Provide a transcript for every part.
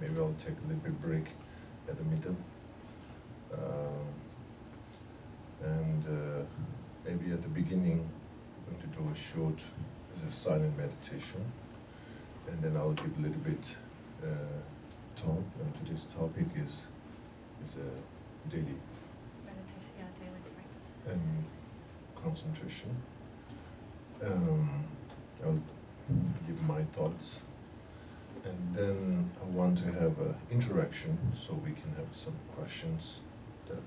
maybe I'll take a little bit break at the middle. And maybe at the beginning, I'm going to do a short silent meditation, and then I'll give a little bit talk. And today's topic is a daily Meditation, yeah, daily practice. and concentration. I'll give my thoughts, and then I want to have an interaction so we can have some questions that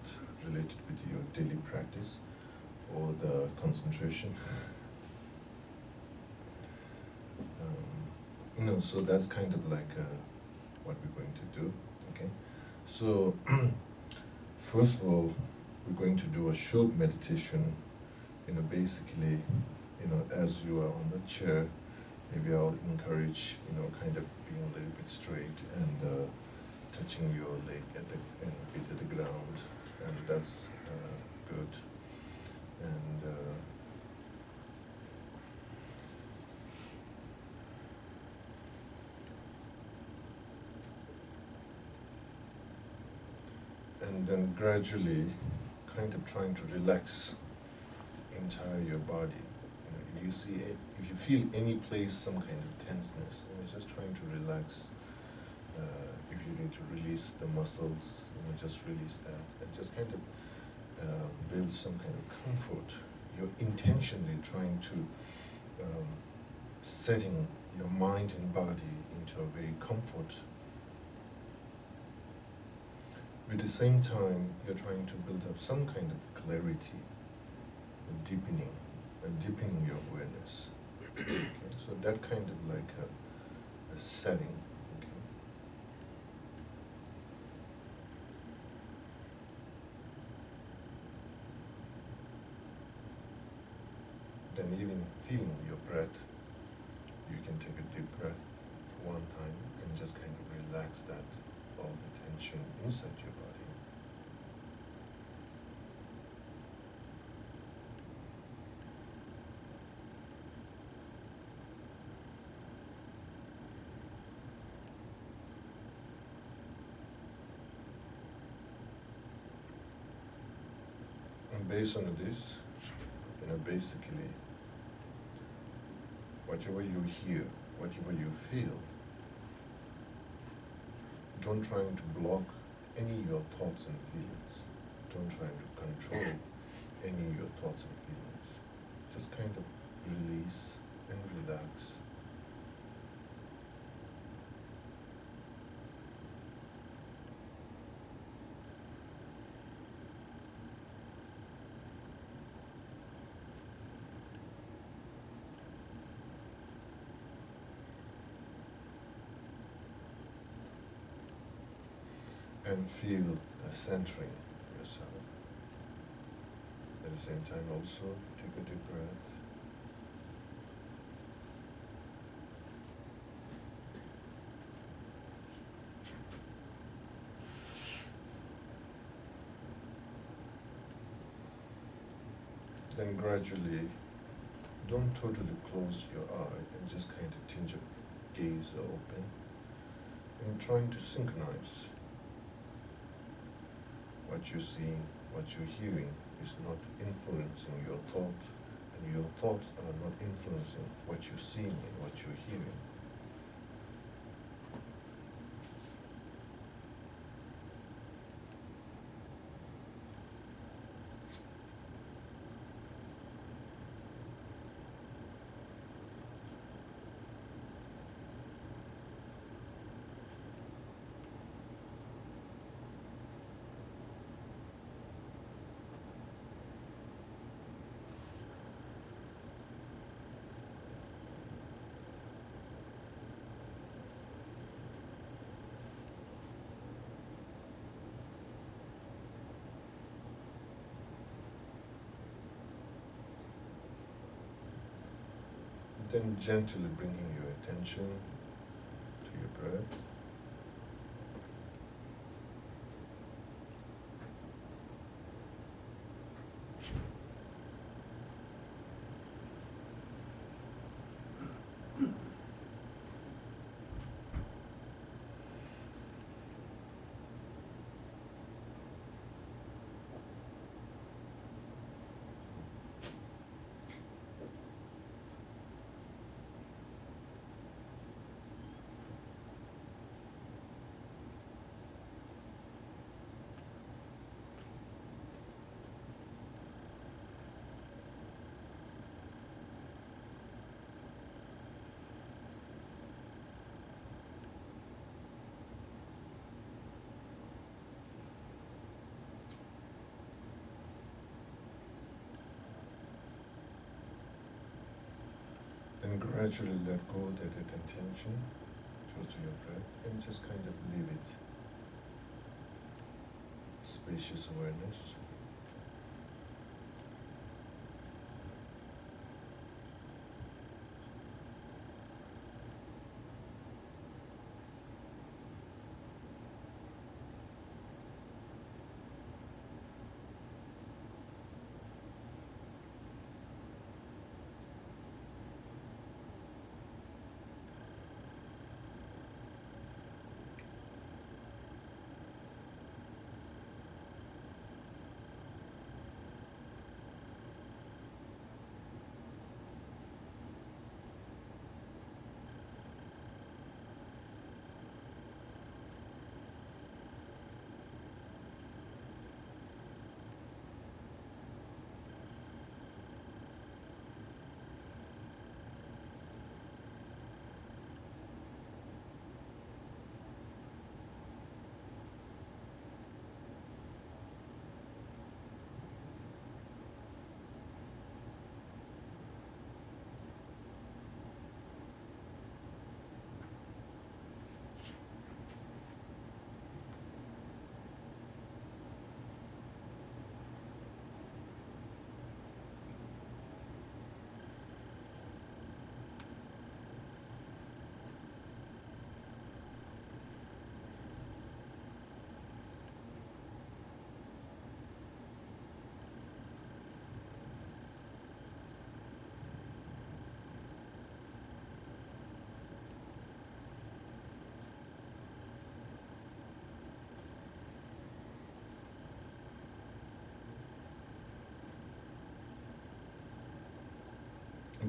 related with your daily practice or the concentration. So that's kind of like what we're going to do. Okay, so first of all, we're going to do a short meditation. Basically, as you are on the chair, maybe I'll encourage, kind of being a little bit straight and touching your leg at the feet at the ground, and that's good. And then gradually, kind of trying to relax entire your body. If you see it, if you feel any place some kind of tenseness, just trying to relax. If you need to release the muscles, just release that, and just kind of build some kind of comfort. You're intentionally trying to setting your mind and body into a very comfort. At the same time, you're trying to build up some kind of clarity, deepening your awareness. Okay? So that kind of like a setting. Okay? Then even feeling your breath, you can take a deep breath one time and just kind of relax that, all the tension inside your body. And based on this, basically, whatever you hear, whatever you feel, don't try to block any of your thoughts and feelings. Don't try to control any of your thoughts and feelings. Just kind of release and relax. And feel centering yourself. At the same time also, take a deep breath. Then gradually, don't totally close your eye and just kind of tinge your gaze open and trying to synchronize. What you're seeing, what you're hearing is not influencing your thought, and your thoughts are not influencing what you're seeing and what you're hearing. Then gently bringing your attention to your breath. gradually let go that attention goes to your breath and just kind of leave it. Spacious awareness.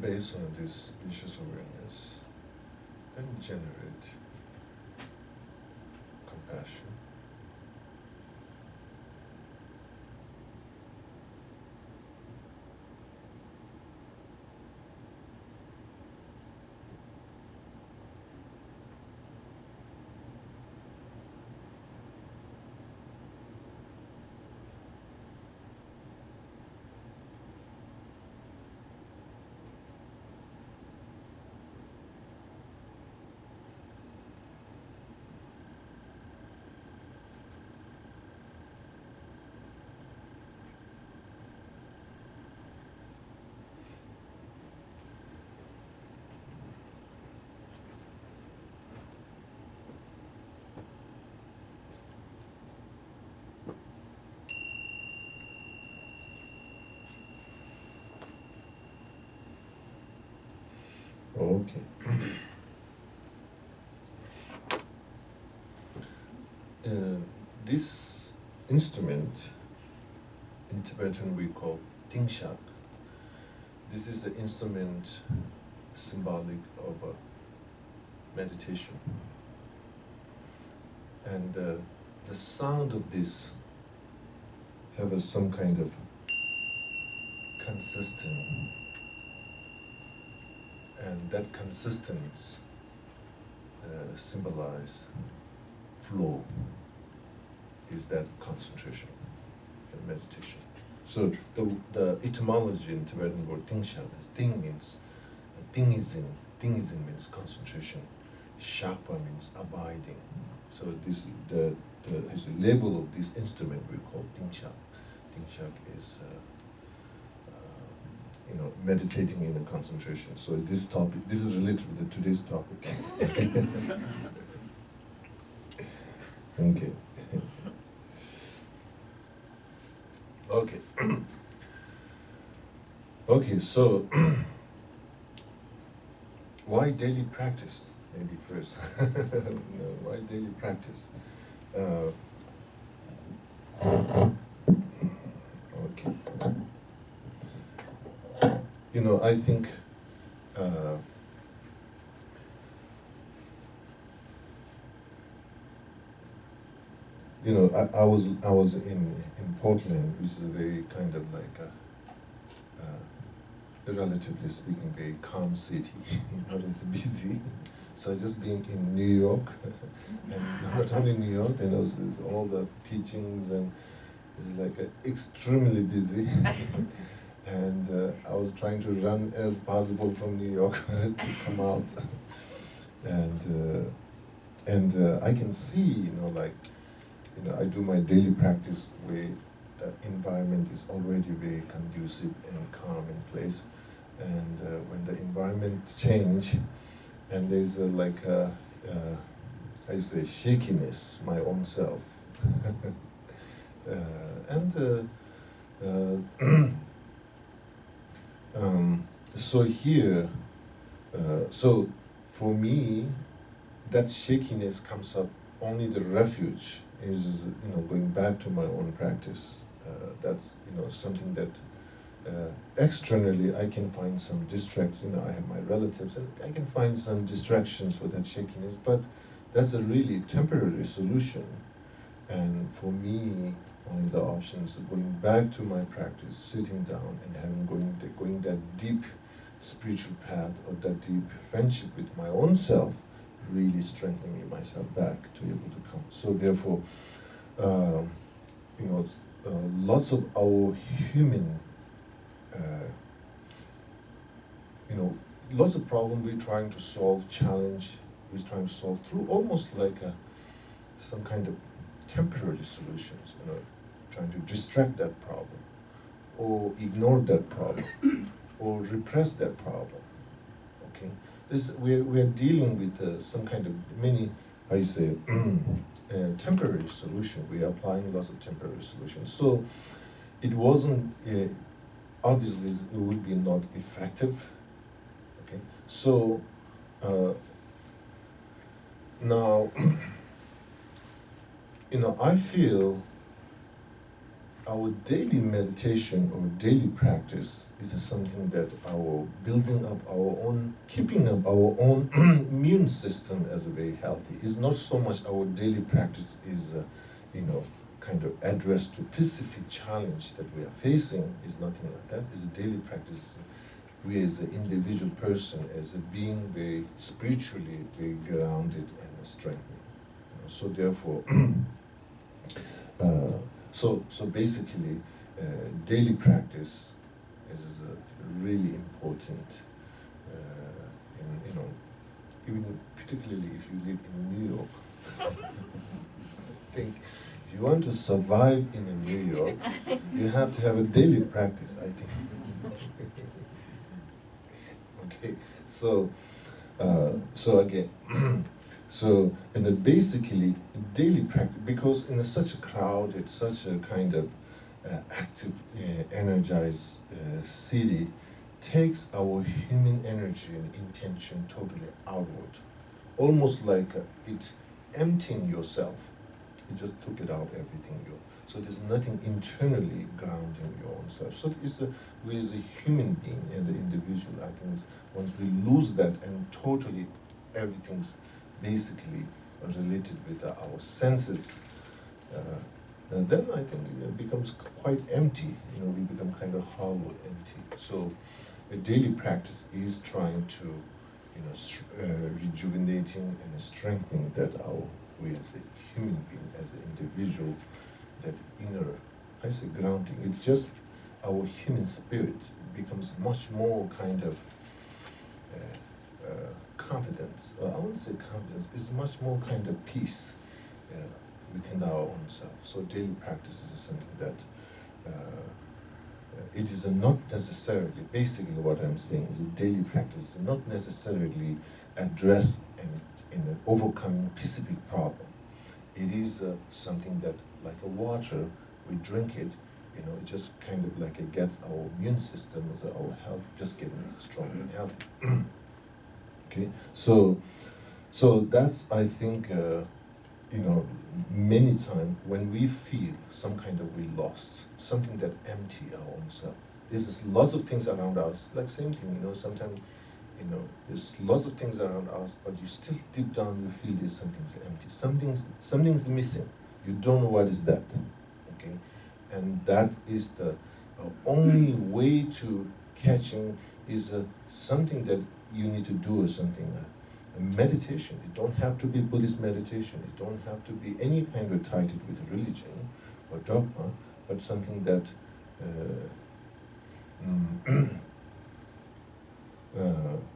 Based on this spacious awareness, then generate compassion. Okay. This instrument in Tibetan we call tingshak. This is the instrument symbolic of meditation. And the sound of this have some kind of consistent, and that consistence symbolize flow, is that concentration and meditation. So the etymology in Tibetan word tingshan is ting means tingizin means concentration, shakpa means abiding. So this the label of this instrument we call tingshak. Tingshak is meditating in a concentration. So this is related to today's topic. Okay. Okay. Okay, so why daily practice? Maybe first. No, why daily practice? Okay. I think I was in Portland, which is a very kind of like relatively speaking, very calm city. It's busy. So I just been in New York, and not only New York, there's all the teachings, and it's like extremely busy. and I was trying to run as possible from New York to come out, and I can see, like, I do my daily practice where the environment is already very conducive and calm in place, and when the environment change, and there's like I say shakiness, my own self, and. So here, so for me, that shakiness comes up. Only the refuge is, going back to my own practice. That's, something that externally I can find some distractions. I have my relatives, and I can find some distractions for that shakiness. But that's a really temporary solution. And for me, only the options of going back to my practice, sitting down and having going that deep spiritual path or that deep friendship with my own self, really strengthening myself back to be able to come. So therefore, lots of our human, lots of problems we're trying to solve, we're trying to solve through almost like some kind of temporary solutions, trying to distract that problem, or ignore that problem, or repress that problem. Okay, we're dealing with some kind of many, how you say, temporary solution. We are applying lots of temporary solutions. So it wasn't obviously it would be not effective. Okay, so now. I feel our daily meditation or daily practice is something that our building up our own, keeping up our own immune system as a very healthy. It's not so much our daily practice is, kind of addressed to specific challenge that we are facing. Is nothing like that. It's a daily practice. We as an individual person, as a being, very spiritually, very grounded and strengthened. So therefore. So basically, daily practice is really important. Even particularly if you live in New York. I think if you want to survive in New York, you have to have a daily practice, I think. Okay, so again. So, basically, daily practice, because in such a crowded, such a kind of active, energized city, takes our human energy and intention totally outward. Almost like it emptying yourself. You just took it out, everything. So there's nothing internally grounding your own self. So we as a human being and the individual, I think once we lose that and totally everything's basically related with our senses, then I think it becomes quite empty. We become kind of hollow, empty. So a daily practice is trying to, rejuvenating and strengthening that we as a human being, as an individual, that inner, I say grounding. It's just our human spirit becomes much more kind of confidence. I wouldn't say confidence, it's much more kind of peace within our own self. So daily practice is something that it is not necessarily, basically what I'm saying is a daily practice is not necessarily address and overcoming specific problem. It is something that, like a water, we drink it, it just kind of like it gets our immune system, our health, just getting strong and healthy. Okay, so that's, I think, many times when we feel some kind of we lost, something that empty our own self. There's lots of things around us, like same thing, sometimes, there's lots of things around us, but you still deep down you feel there's something's empty, something's missing. You don't know what is that, okay? And that is the only way to catching is something that you need to do, or something, a meditation. It don't have to be Buddhist meditation. It don't have to be any kind of tied with religion or dogma, but something that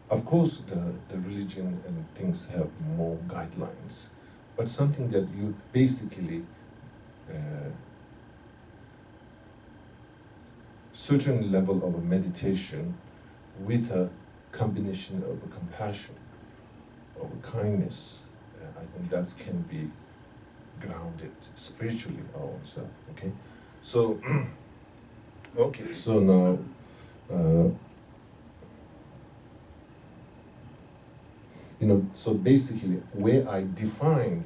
Of course, the religion and things have more guidelines, but something that you basically certain level of a meditation with a combination of a compassion, of a kindness, I think that can be grounded spiritually our own self. Okay, so okay, so now. So basically, where I define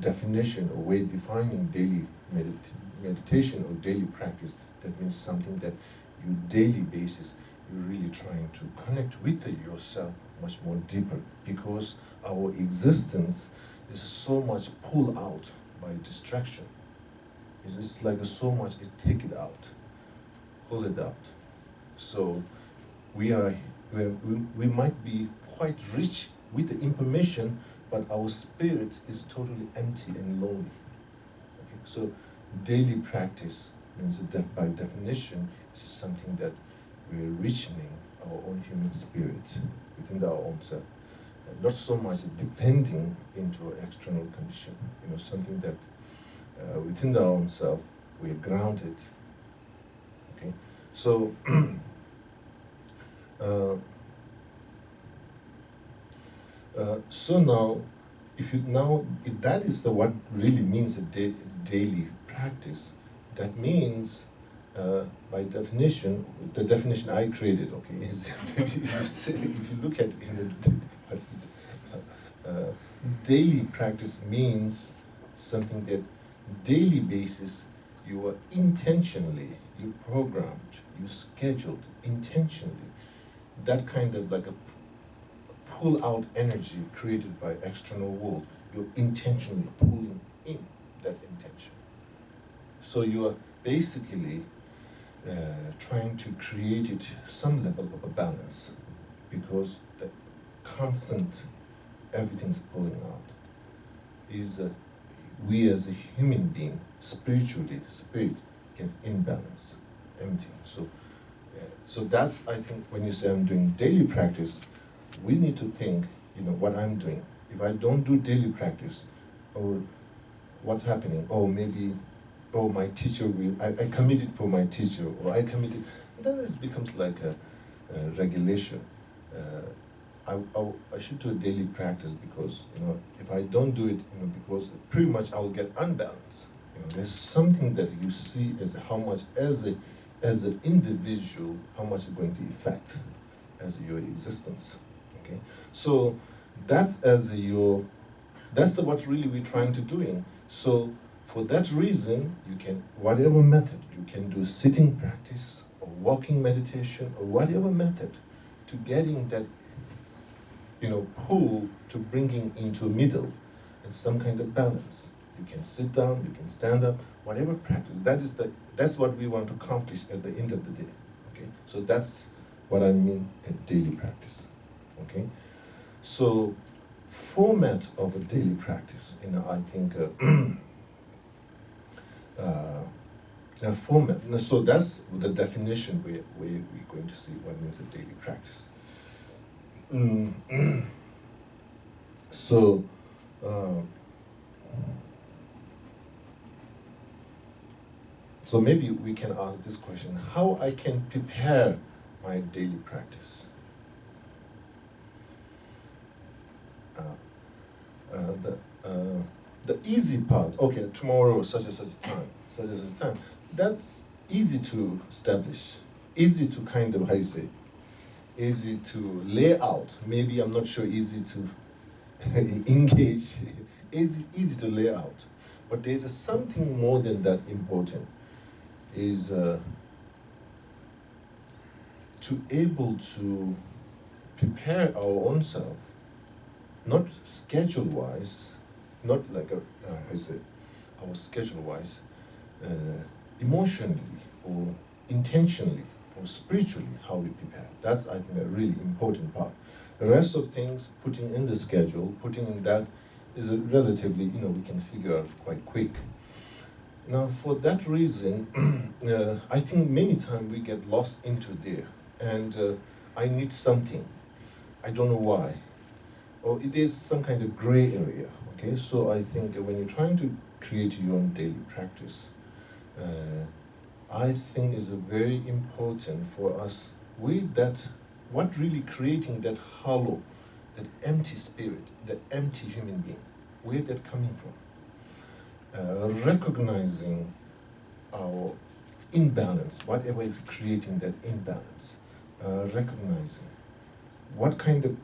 definition or way defining daily meditation or daily practice, that means something that you daily basis, you're really trying to connect with yourself much more deeper, because our existence is so much pulled out by distraction. It's like so much it take it out, pull it out. So we might be quite rich with the information, but our spirit is totally empty and lonely. Okay? So daily practice means that by definition, it's something that we're reaching our own human spirit within our own self. And not so much depending into external condition, something that within our own self, we're grounded. Okay? So so now, if that is what really means a daily practice, that means by definition, the definition I created, okay, is if you look at daily practice means something that daily basis you are intentionally, you programmed, you scheduled intentionally, that kind of like a pull out energy created by external world, you're intentionally pulling in that intention. So you are basically trying to create it some level of a balance, because the constant everything's pulling out is we as a human being spiritually spirit get imbalance, empty. So that's, I think, when you say I'm doing daily practice, we need to think, what I'm doing. If I don't do daily practice, or what's happening, maybe my teacher will, I committed for my teacher, or I committed, then this becomes like a regulation. I should do a daily practice because, if I don't do it, because pretty much I'll get unbalanced. There's something that you see as how much, as an individual, how much it's going to affect as your existence. Okay, so that's what really we're trying to doing. So for that reason, you can, whatever method, you can do sitting practice or walking meditation or whatever method to getting that, pull to bringing into a middle and some kind of balance. You can sit down, you can stand up, whatever practice. That's what we want to accomplish at the end of the day. Okay, so that's what I mean at daily practice. Okay, so format of a daily practice, I think format. So that's the definition we're going to see what means a daily practice. So maybe we can ask this question: how I can prepare my daily practice? The easy part, okay, tomorrow such and such a time, that's easy to establish, easy to kind of, easy to lay out. Maybe I'm not sure easy to engage, easy to lay out. But there's something more than that important, is to able to prepare our own self, not schedule-wise, not like our schedule-wise, emotionally or intentionally or spiritually, how we prepare. That's, I think, a really important part. The rest of things, putting in the schedule, putting in that, is a relatively, we can figure out quite quick. Now, for that reason, I think many times we get lost into there, and I need something. I don't know why. Or it is some kind of gray area. Okay, so I think when you're trying to create your own daily practice, I think is a very important for us with that, what really creating that hollow, that empty spirit, that empty human being, where that coming from? Recognizing our imbalance, whatever is creating that imbalance, recognizing what kind of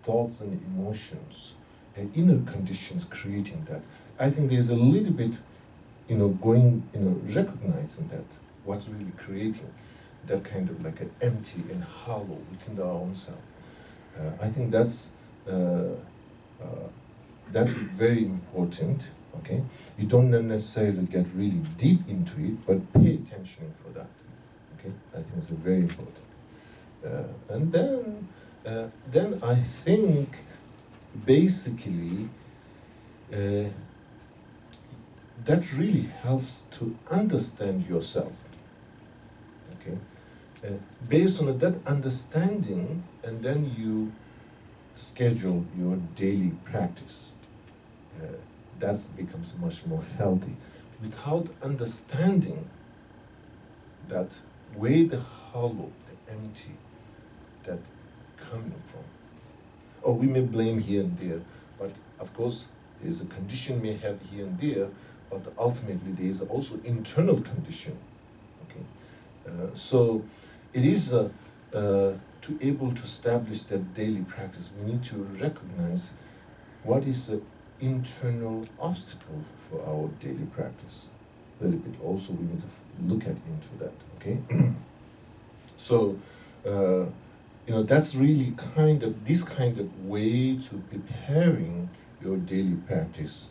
thoughts and emotions and inner conditions creating that. I think there's a little bit, recognizing that what's really creating that kind of like an empty and hollow within our own self. I think that's very important. Okay, you don't necessarily get really deep into it, but pay attention for that. Okay, I think it's very important. And then I think basically that really helps to understand yourself. Okay, based on that understanding, and then you schedule your daily practice. That becomes much more healthy. Without understanding that where the hollow, the empty, that coming from. Or we may blame here and there, but of course there's a condition may have here and there, but ultimately there is also internal condition. Okay, so it is to able to establish that daily practice. We need to recognize what is the internal obstacle for our daily practice. A little bit also we need to look at into that. Okay, so. That's really this kind of way to preparing your daily practice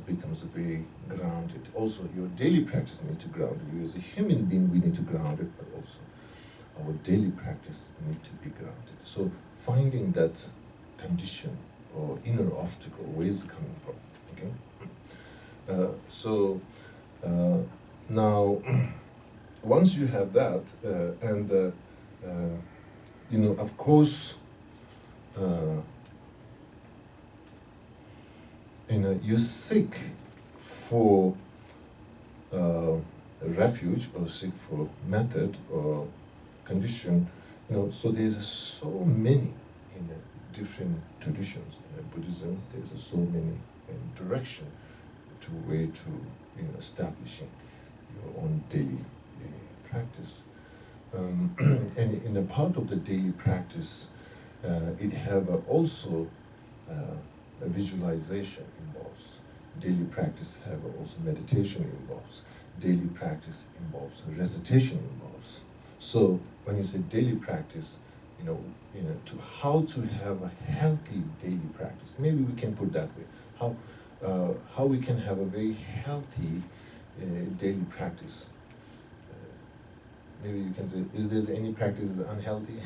becomes very grounded. Also, your daily practice needs to ground you. As a human being, we need to ground it, but also our daily practice needs to be grounded. So finding that condition or inner obstacle, where is it coming from? Okay. Now, once you have that, of course, you seek for refuge or seek for method or condition. So there's so many in different traditions. In Buddhism, there's so many direction to way to establishing your own daily practice. And in a part of the daily practice, it have also a visualization involves. Daily practice have also meditation involves. Daily practice involves recitation involves. So when you say daily practice, to how to have a healthy daily practice. Maybe we can put that way. How we can have a very healthy daily practice. Maybe you can say, is there any practices unhealthy?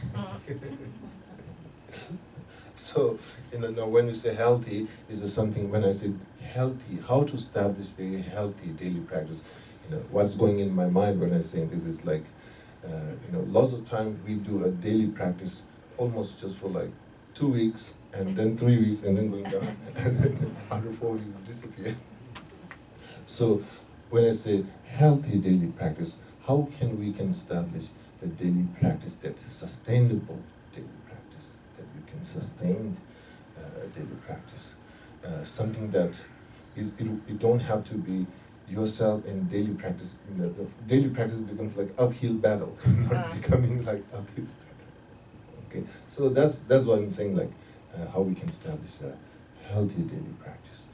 So, now when you say healthy, is there something, when I say healthy, how to establish very healthy daily practice? What's going in my mind when I say this is like, lots of times we do a daily practice almost just for like 2 weeks, and then 3 weeks, and then going down, and then after 4 weeks disappear. So, when I say healthy daily practice, how can we establish the daily practice that is sustainable daily practice, that you can sustain daily practice, something that it don't have to be yourself in daily practice. The daily practice becomes like uphill battle, not becoming like uphill battle. Okay, so that's what I'm saying, like how we can establish a healthy daily practice,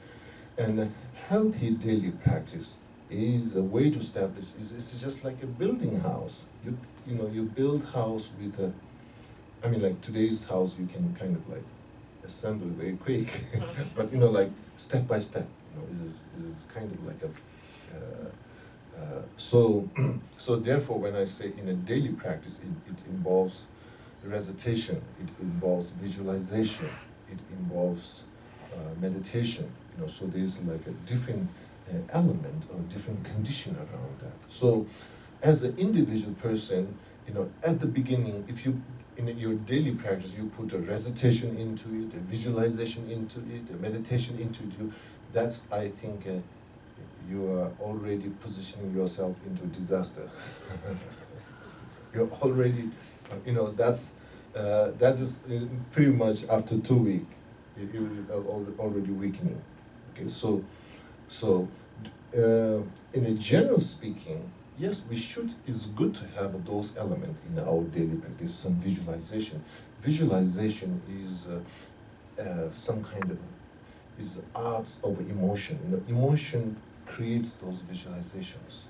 and a healthy daily practice is a way to establish. It's just like a building house. You build house with a. I mean, like today's house, you can kind of like assemble very quick, but like step by step. Is kind of like a. So therefore, when I say in a daily practice, it involves recitation, it involves visualization, it involves meditation. So there's like a different element or different condition around that. So as an individual person, at the beginning, if you in your daily practice you put a recitation into it, a visualization into it, a meditation into it, that's, I think, you are already positioning yourself into disaster. You're already, that's just pretty much after 2 weeks, you are already weakening. Okay, so in a general speaking, yes, it's good to have those elements in our daily practice, some visualization. Visualization is some kind of, is arts of emotion. Emotion creates those visualizations.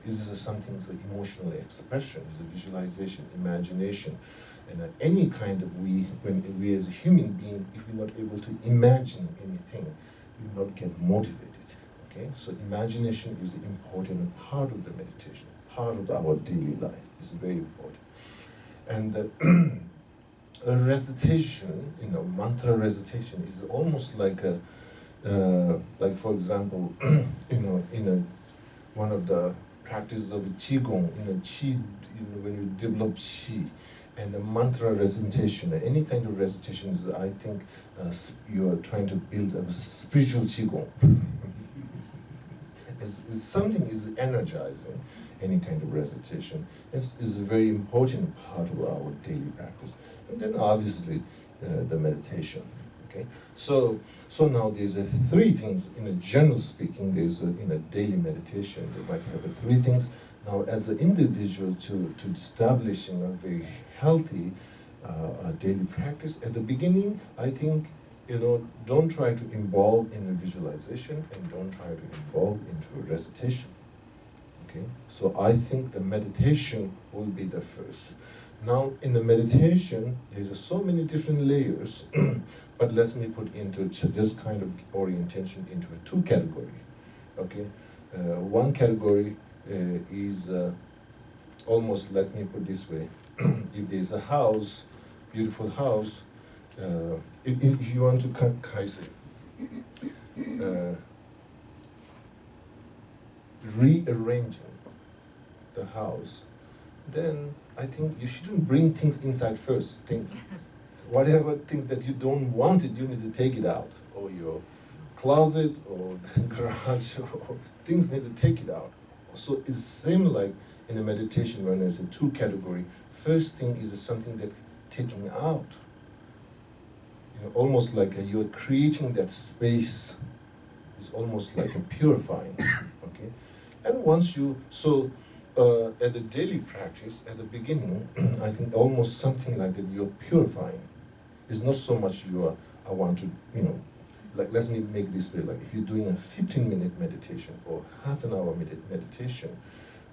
Is this something, the emotional expression, is a visualization, imagination. And any kind of when we as a human being, if we're not able to imagine anything, we will not get motivated. Okay, so imagination is an important part of the meditation, part of our daily life. It's very important. And a recitation, mantra recitation is almost like like for example, one of the practices of qigong, qi, when you develop qi, and the mantra recitation, any kind of recitation is, I think, you are trying to build a spiritual qigong. Something is energizing, any kind of recitation. Is a very important part of our daily practice. And then obviously the meditation. Okay, so now there's three things. In a general speaking, there's in a daily meditation they might have three things. Now, as an individual, to establishing a very healthy daily practice at the beginning, I think, don't try to involve in the visualization and don't try to involve into a recitation. Okay, so I think the meditation will be the first. Now, in the meditation, there's so many different layers, but let me put into this kind of orientation into two categories. Okay, one category is almost, let me put this way, if there's a house, beautiful house, if you want to rearranging the house, then I think you shouldn't bring things inside first. Whatever things that you don't want it, you need to take it out, or your closet or garage, or things need to take it out. So it's same like in a meditation when there's a two category. First thing is something that taking out. Almost like you're creating that space. It's almost like a purifying. Okay, and once you at the daily practice at the beginning, I think almost something like that you're purifying. It's not so much I want to like, let me make this way, like if you're doing a 15-minute meditation or half an hour meditation,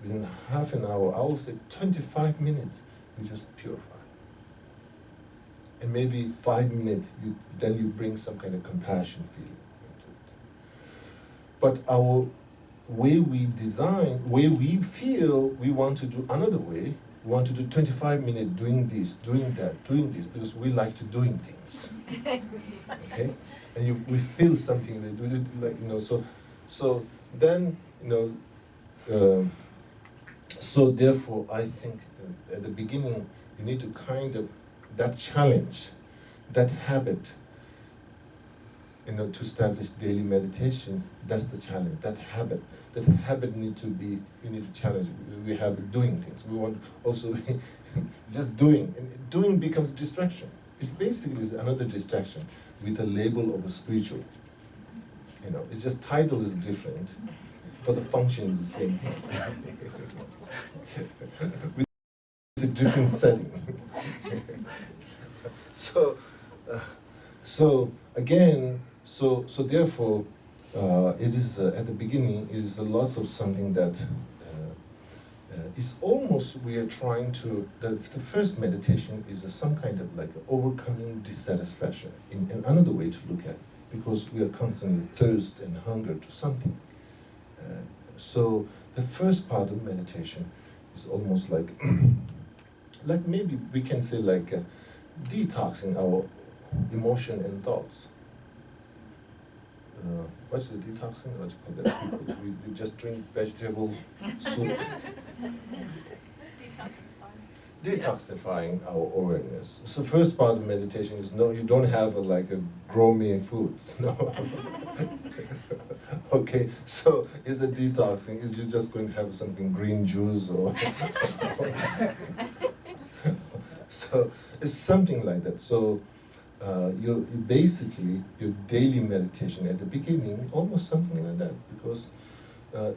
within half an hour, I will say 25 minutes, you just purify. And maybe 5 minutes, then you bring some kind of compassion feeling into it. But our way we design, way we feel, we want to do another way. We want to do 25 minutes doing this, doing that, doing this, because we like to doing things. Okay, and we feel something. We do it like So then so therefore, I think at the beginning you need to kind of that challenge, that habit. To establish daily meditation, that's the challenge. That habit needs to be. You need to challenge. We have doing things. We want also just doing, and doing becomes distraction. It's basically another distraction with a label of a spiritual. It's just title is different, but the function is the same thing. With a different setting. So again. So therefore, it is at the beginning is lots of something that it's almost we are trying to. The first meditation is some kind of like overcoming dissatisfaction. In another way to look at it, because we are constantly thirst and hunger to something. So the first part of meditation is almost like like maybe we can say like detoxing our emotion and thoughts. what's the detoxing? What you call that? People, we just drink vegetable soup. Detoxifying our awareness. So first part of meditation is no, you don't have like a grow me foods. No. Okay, so is it detoxing? Is you just going to have something green juice or so it's something like that. So you basically your daily meditation at the beginning, almost something like that, because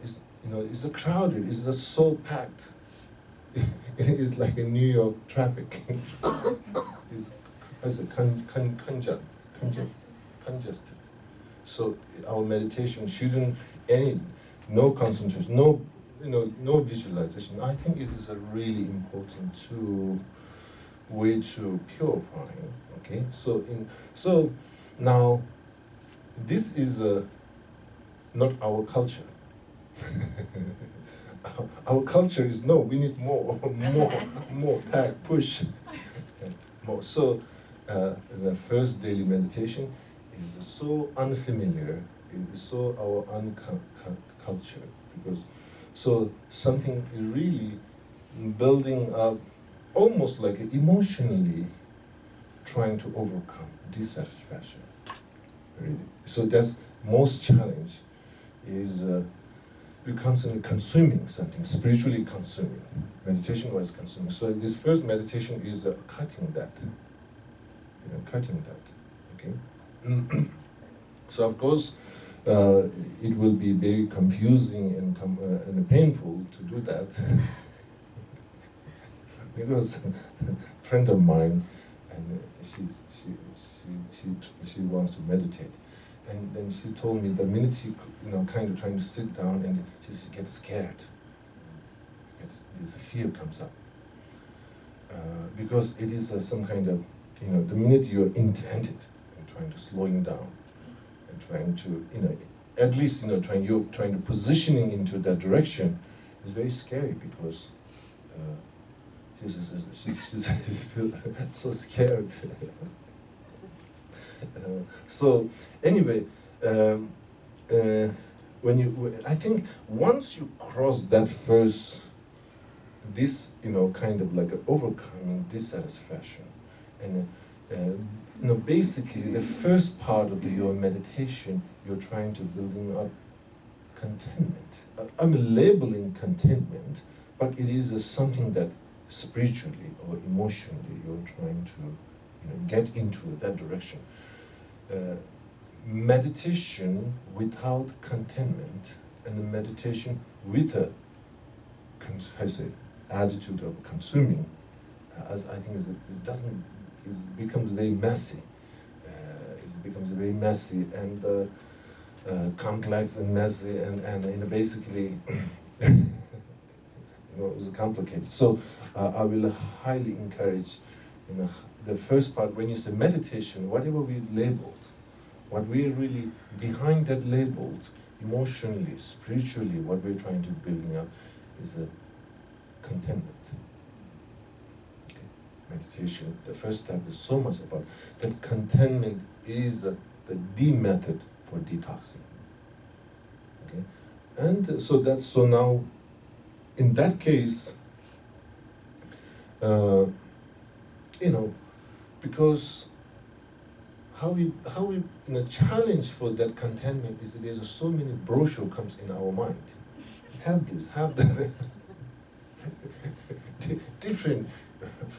it's it's a crowded, it's just so packed. It is like a New York traffic. It's congested. So our meditation shouldn't no concentration, no visualization. I think it is a really important way to purifying. Okay, so now this is not our culture. Our culture is no, we need more, more, pack, push, more. So the first daily meditation is so unfamiliar, it is so our culture, because so something really building up, almost like emotionally trying to overcome dissatisfaction. Really. So that's most challenge is we're constantly consuming something, spiritually consuming. Meditation was consuming. So this first meditation is cutting that. Cutting that. Okay. So of course, it will be very confusing and painful to do that, because a friend of mine, and she wants to meditate. And then she told me the minute she, kind of trying to sit down, and she gets scared. This fear comes up. Because it is some kind of, the minute you're intended and trying to slowing down, and trying to, at least, you're trying to positioning into that direction, is very scary, because she's so scared. So anyway, I think once you cross that first, this kind of like overcoming dissatisfaction, and basically the first part of your meditation, you're trying to building up contentment. I'm labeling contentment, but it is something that spiritually or emotionally you're trying to get into that direction. Meditation without contentment and a meditation with a attitude of consuming, as I think becomes very messy. It becomes very messy and complex and messy and basically it's complicated. So I will highly encourage the first part, when you say meditation, whatever we labeled, what we're really behind that labeled, emotionally, spiritually, what we're trying to building up is a contentment. Okay. Meditation, the first step is so much about that contentment is the method for detoxing. Okay, and so now, in that case, because how we challenge for that contentment is that there's so many brochure comes in our mind. Have this, have that, different,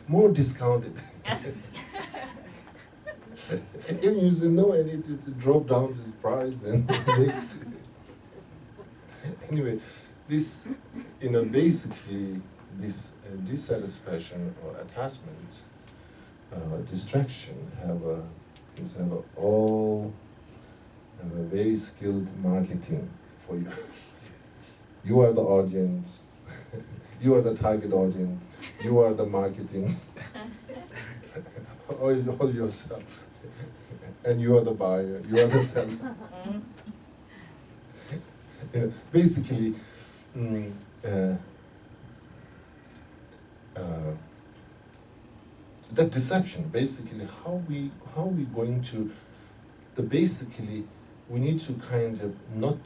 more discounted. Even you say no, I need to drop down this price and mix. Anyway, this basically this dissatisfaction or attachment, distraction have a very skilled marketing for you. You are the audience. You are the target audience. You are the marketing. all yourself. And you are the buyer. You are the seller. Basically, that deception. Basically, how we going to basically we need to kind of not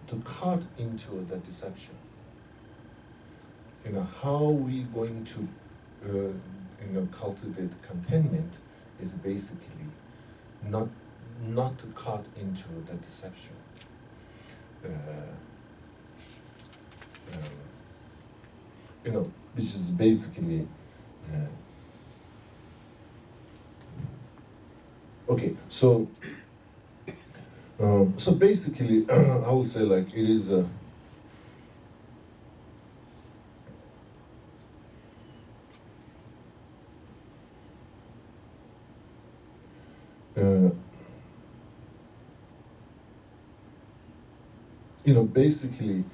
to caught into the deception. How we going to cultivate contentment is basically not to caught into the deception. Which is basically okay. So basically, I would say like it is a. Basically,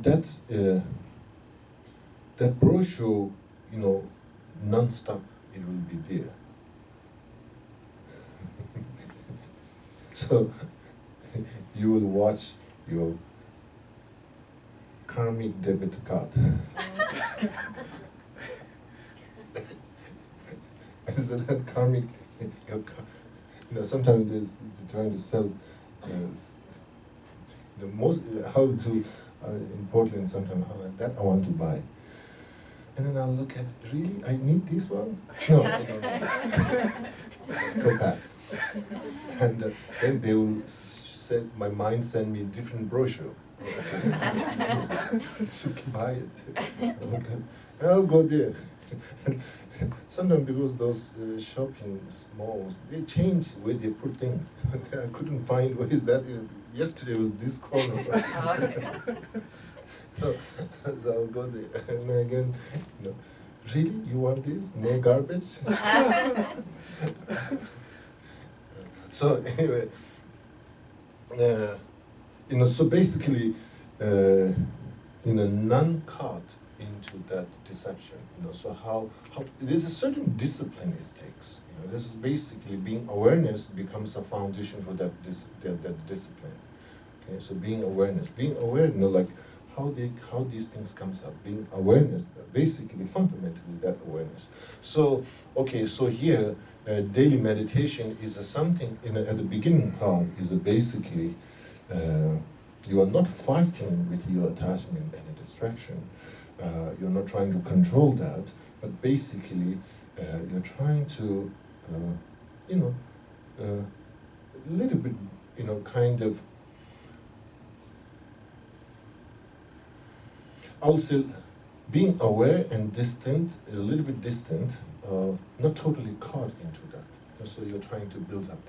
that brochure, non-stop, it will be there. So you will watch your karmic debit card. Is that karmic? Sometimes they're trying to sell. The most how to in Portland sometimes that I want to buy, and then I'll look at really I need this one. No, I don't. Go back, and then they will send my mind send me a different brochure. I should buy it. Okay, I'll go there. Sometimes because those shopping malls, they change where they put things. I couldn't find where is that. Yesterday was this corner. so I'll go there. And again, really, you want this? No garbage? So anyway, so basically, none caught into that deception. So how there's a certain discipline it takes. This is basically being awareness becomes a foundation for that discipline. Okay, so being aware, like how these things comes up. Being awareness, basically fundamentally that awareness. So okay, so here daily meditation is something at the beginning part is basically you are not fighting with your attachment and a distraction. You're not trying to control that, but basically you're trying to, a little bit, kind of, I would say, being aware and distant, a little bit distant, not totally caught into that. So you're trying to build up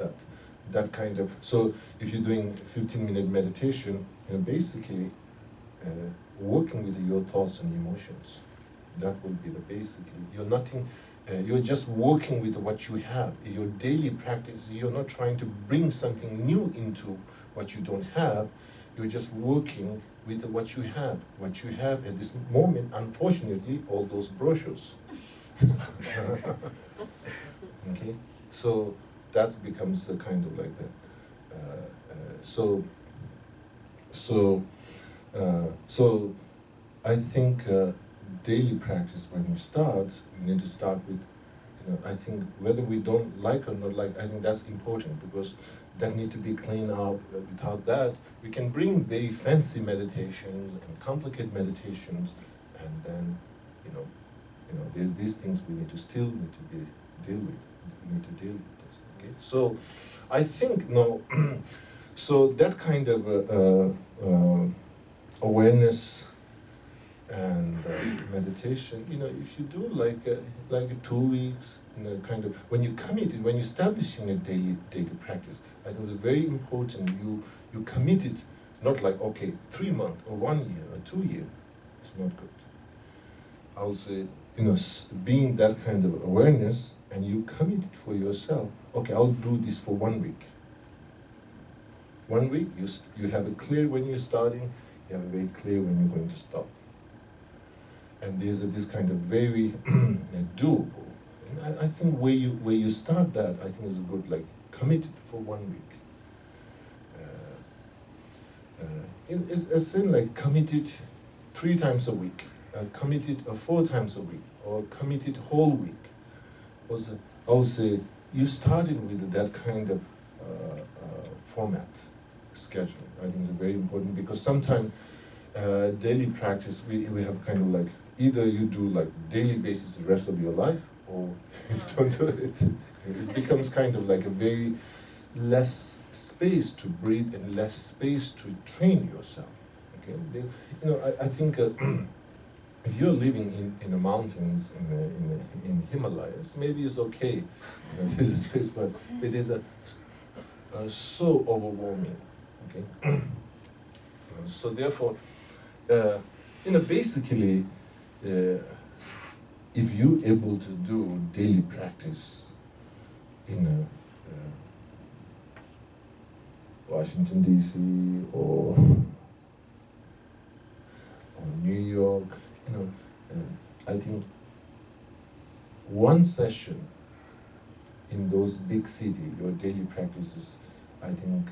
that kind of. So if you're doing 15-minute meditation, basically. Working with your thoughts and emotions, that will be the basically. You're nothing. You're just working with what you have. Your daily practice. You're not trying to bring something new into what you don't have. You're just working with what you have. What you have at this moment, unfortunately, all those brochures. Okay, so that becomes a kind of like that. So I think daily practice when we start, we need to start with, I think whether we don't like or not like, I think that's important because that need to be cleaned up. Without that, we can bring very fancy meditations and complicated meditations, and then, there's these things we need to deal with. We need to deal with this. Okay, so I think so that kind of awareness and meditation, if you do like 2 weeks, kind of when you committed, when you're establishing a daily practice, I think it's very important you commit it, not like 3 months or 1 year or 2 years. It's not good. I would say being that kind of awareness and you commit it for yourself. Okay, I'll do this for 1 week. 1 week, you have it clear when you're starting. You have it very clear when you're going to stop. And there's this kind of very doable. And I think where you start that, I think is a good, like, committed for 1 week. It's a sin like committed 3 times a week, committed 4 times a week, or committed whole week. I would say you started with that kind of format. scheduling. I think it's very important because sometimes daily practice we have kind of like either you do like daily basis the rest of your life or you don't do it. It becomes kind of like a very less space to breathe and less space to train yourself. Okay, I think if you're living in the mountains in Himalayas, maybe it's okay. There's a space, but it is so overwhelming. Okay, so therefore, basically, if you're able to do daily practice in Washington D.C. or New York, I think one session in those big cities, your daily practices, I think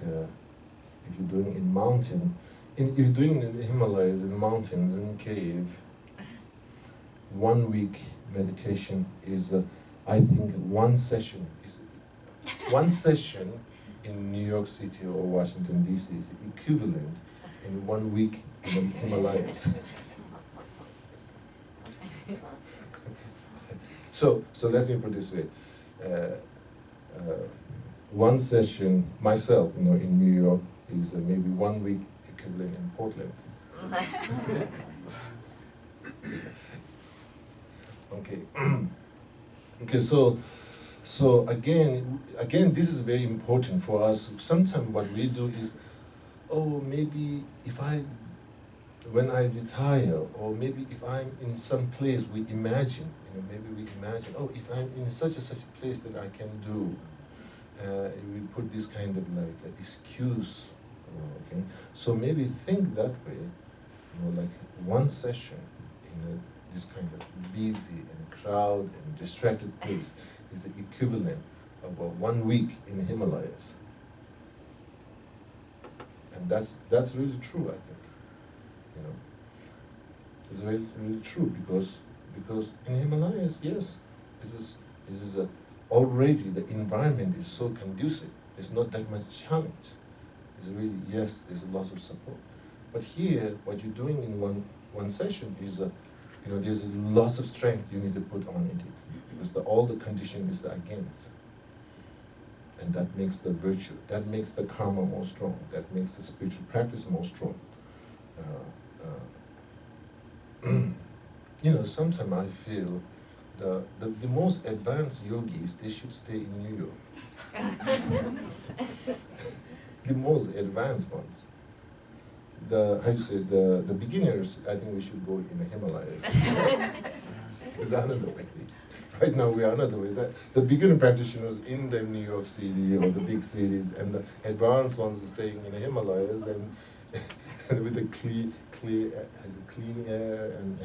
if you're doing in mountain, if you're doing in the Himalayas, in mountains, in cave, 1 week meditation is, I think one session in New York City or Washington D.C. is equivalent in 1 week in the Himalayas. So let me put it this way. One session, myself, in New York, is maybe 1 week equivalent in Portland. Okay. Okay. So again, this is very important for us. Sometimes what we do is, maybe when I retire, or maybe if I'm in some place, we imagine, if I'm in such a place that I can do, we put this kind of like excuse, okay? So maybe think that way, like one session in this kind of busy and crowd and distracted place is the equivalent of 1 week in the Himalayas. And that's really true, I think. It's really, really true because in Himalayas, yes, this is already the environment is so conducive. There's not that much challenge. It's really, yes, there's a lot of support. But here, what you're doing in one session is, there's lots of strength you need to put on it because all the condition is against. And that makes the virtue, that makes the karma more strong, that makes the spiritual practice more strong. Sometimes I feel the most advanced yogis, they should stay in New York. The most advanced ones. The beginners, I think we should go in the Himalayas. It's another way. Right now we are another way. The beginner practitioners in the New York City or the big cities, and the advanced ones are staying in the Himalayas and with the clean air and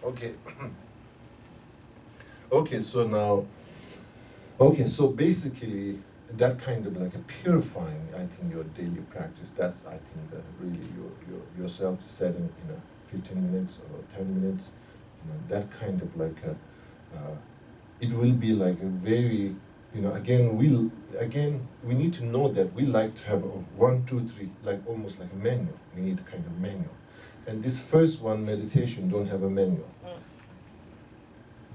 okay. So basically that kind of like a purifying, I think, your daily practice, that's, I think, really your self-setting, 15 minutes or 10 minutes, that kind of like it will be like a very, again, we need to know that we like to have a 1, 2, 3, like almost like a manual. We need a kind of manual. And this first one, meditation, don't have a manual.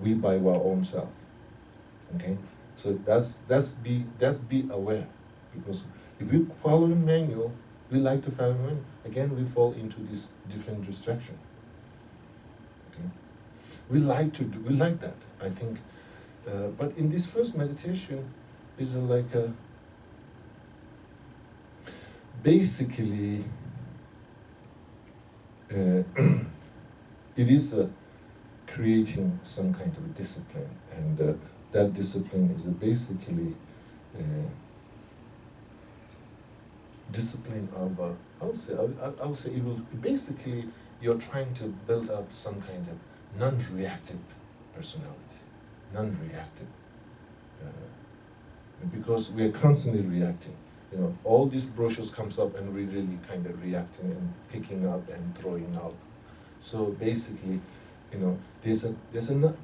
We by our own self. Okay? So that's be aware. Because if we follow the manual, we like to follow the manual, again we fall into this different distraction. Okay? We like that, I think. But in this first meditation is like basically it is creating some kind of discipline, and that discipline is basically discipline of I would say it will basically, you're trying to build up some kind of non-reactive personality, non-reactive, because we are constantly reacting. All these brochures comes up and we're really kind of reacting and picking up and throwing out. So basically, there's no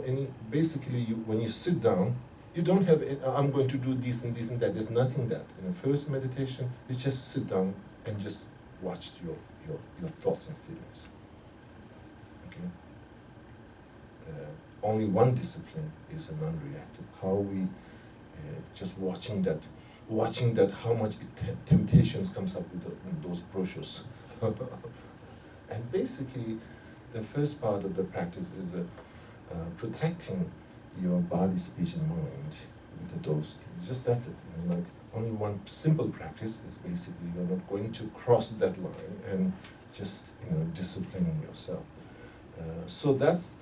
any. Basically, when you sit down, You don't have, I'm going to do this and this and that. There's nothing that. In the first meditation, you just sit down and just watch your thoughts and feelings. Okay? Only one discipline is a non-reactive. How we just watching that, how much temptations comes up with those brochures. And basically, the first part of the practice is protecting your body, speech, and mind with those things. Just that's it. You know, like only one simple practice is basically you're not going to cross that line and just disciplining yourself. So that's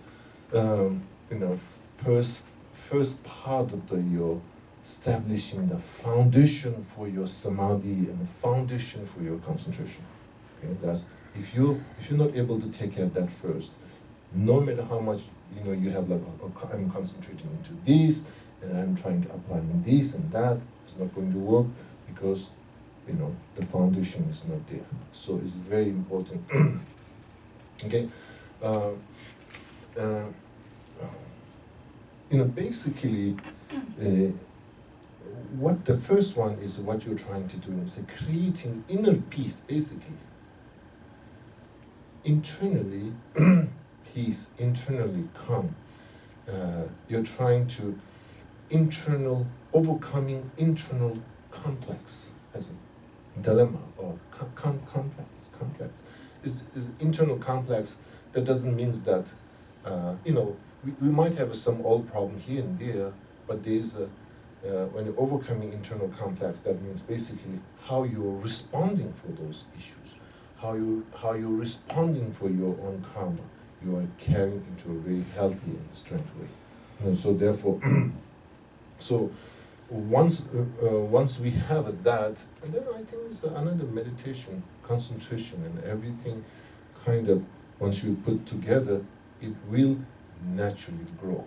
first part of your establishing the foundation for your samadhi and the foundation for your concentration. Okay, that's if you're not able to take care of that first, no matter how much you have like I'm concentrating into this and I'm trying to apply in this and that, it's not going to work because the foundation is not there. So it's very important. Okay. Basically, what the first one is what you're trying to do is creating inner peace, basically. Internally, peace, internally calm. You're trying to overcoming internal complex as a dilemma or complex. Is internal complex. That doesn't mean that, we might have some old problem here and there, but there's when you're overcoming internal complex, that means basically how you're responding for those issues, how you're responding for your own karma, you are carrying into a very healthy and strength way. And so therefore, so once we have that, and then I think it's another meditation, concentration, and everything kind of once you put together, it will naturally grow,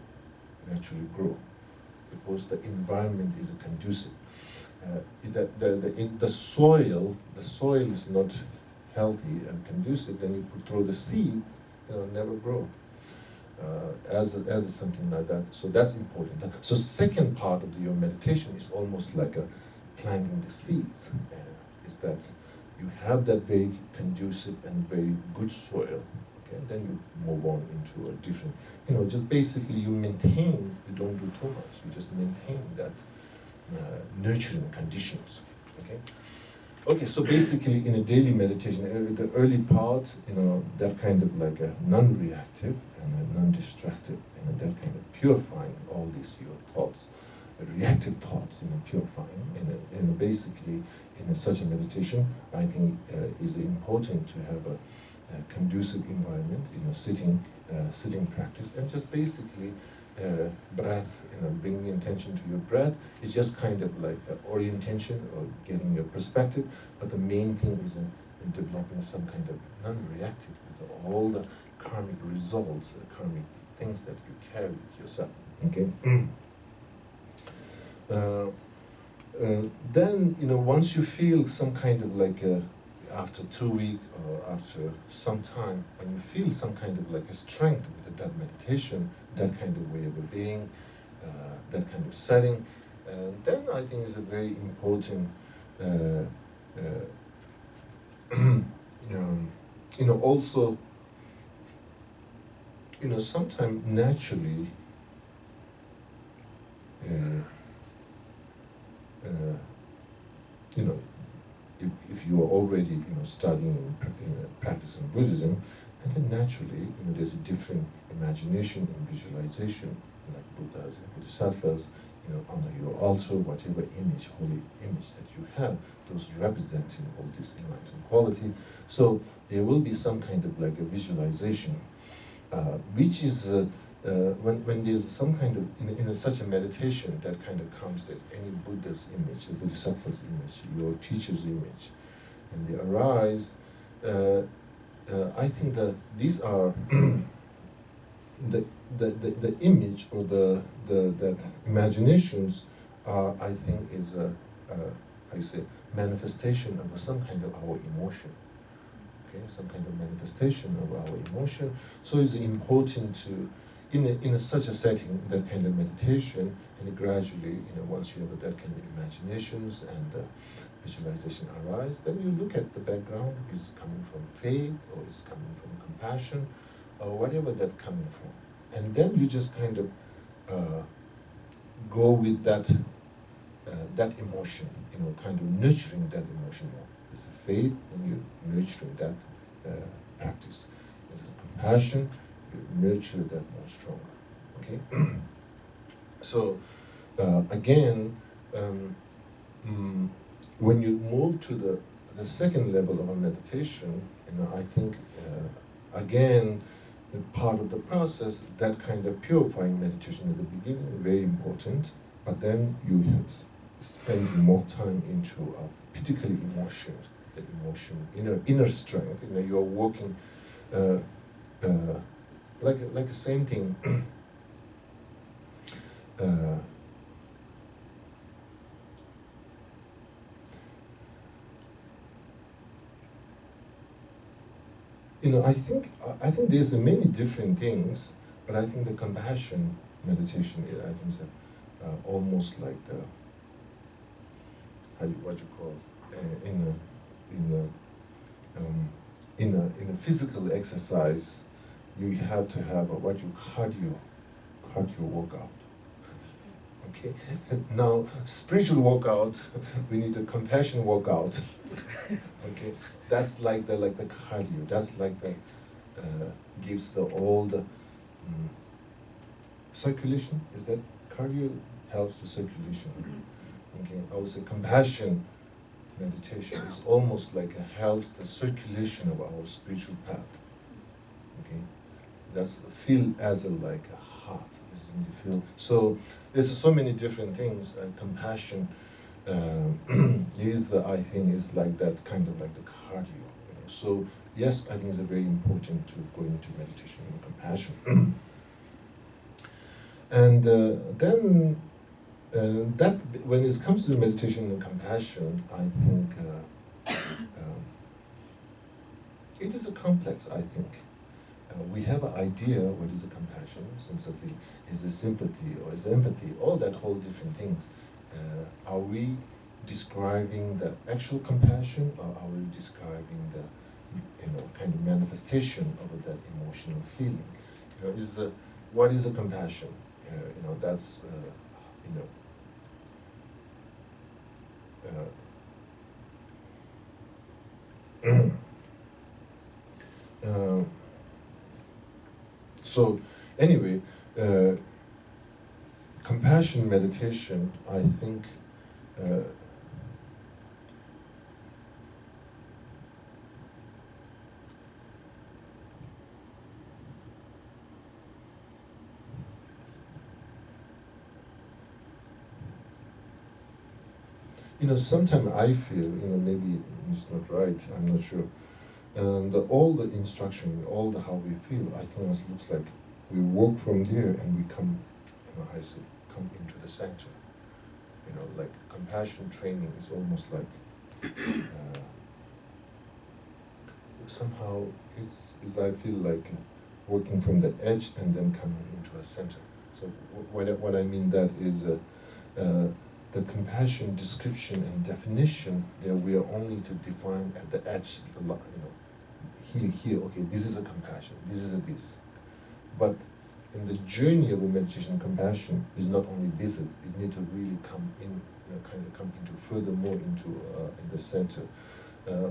because the environment is conducive. The soil is not healthy and conducive, then you throw the seeds, never grow. As something like that. So that's important. So second part of your meditation is almost like a planting the seeds. Is that you have that very conducive and very good soil, okay? And then you move on into a different, just basically you maintain, you don't do too much, you just maintain that nurturing conditions, okay? Okay, so basically in a daily meditation, the early part, that kind of like a non-reactive and a non-destructive, and that kind of purifying all these your thoughts, reactive thoughts, purifying, and basically in such a meditation, I think is important to have a conducive environment, sitting practice, and just basically breath, bringing attention to your breath is just kind of like orientation or getting your perspective, but the main thing is in developing some kind of non-reactive with all the karmic results, karmic things that you carry with yourself. Okay. Then once you feel some kind of like after 2 weeks or after some time, when you feel some kind of like a strength with that meditation, that kind of way of being, that kind of setting, then I think is a very important, also, sometimes naturally, if you are already, studying practicing Buddhism, and then naturally, there's a different imagination and visualization, like Buddhas and Bodhisattvas, on your altar, whatever image, holy image that you have, those representing all this enlightened quality. So there will be some kind of like a visualization, which is when there's some kind of in such a meditation that kind of comes as any Buddha's image, a Bodhisattva's image, your teacher's image, and they arise. I think that these are the image or the imaginations are, I think, is how you say, manifestation of some kind of our emotion. Okay, some kind of manifestation of our emotion. So it's important to in such a setting, that kind of meditation, and gradually, once you have that kind of imaginations and visualization arise, then you look at the background. Is it coming from faith, or is it coming from compassion, or whatever that coming from, and then you just kind of go with that emotion, kind of nurturing that emotion more. It's a faith, and you nurturing that practice. It's a compassion, you nurture that more stronger. Okay. So again, when you move to the second level of a meditation, I think again, the part of the process, that kind of purifying meditation at the beginning is very important, but then you have spend more time into particularly emotion, the emotion, inner strength. You're working like the same thing. I think there's many different things, but I think the compassion meditation, I think is almost like the what you call in a physical exercise, you have to have what you cardio workout. Okay. Now spiritual workout, we need a compassion workout. Okay. That's like the cardio. That's like the gives the all the circulation. Is that cardio helps the circulation? Okay. I would say compassion meditation is almost like it helps the circulation of our spiritual path. Okay. That's feel as like a heart. You feel so. There's so many different things. Compassion is I think is like that kind of like the cardio. So yes, I think it's very important to go into meditation and compassion. And then that when it comes to meditation and compassion, I think it is a complex. I think we have an idea what is a compassion, sense of feeling, is it sympathy or is it empathy, all that whole different things. Are we describing the actual compassion, or are we describing the kind of manifestation of that emotional feeling? What is a compassion? That's so anyway, compassion meditation, I think sometimes I feel, maybe it's not right, I'm not sure. And all the instruction, all the how we feel, I think it looks like we walk from there and we come, come into the center. Like compassion training is almost like somehow it's I feel like working from the edge and then coming into a center. So what I mean that is the compassion description and definition, we are only to define at the edge, here, okay, this is a compassion, this is a this. But in the journey of a meditation, compassion is not only this, it need to really come in, kind of come into furthermore into in the center.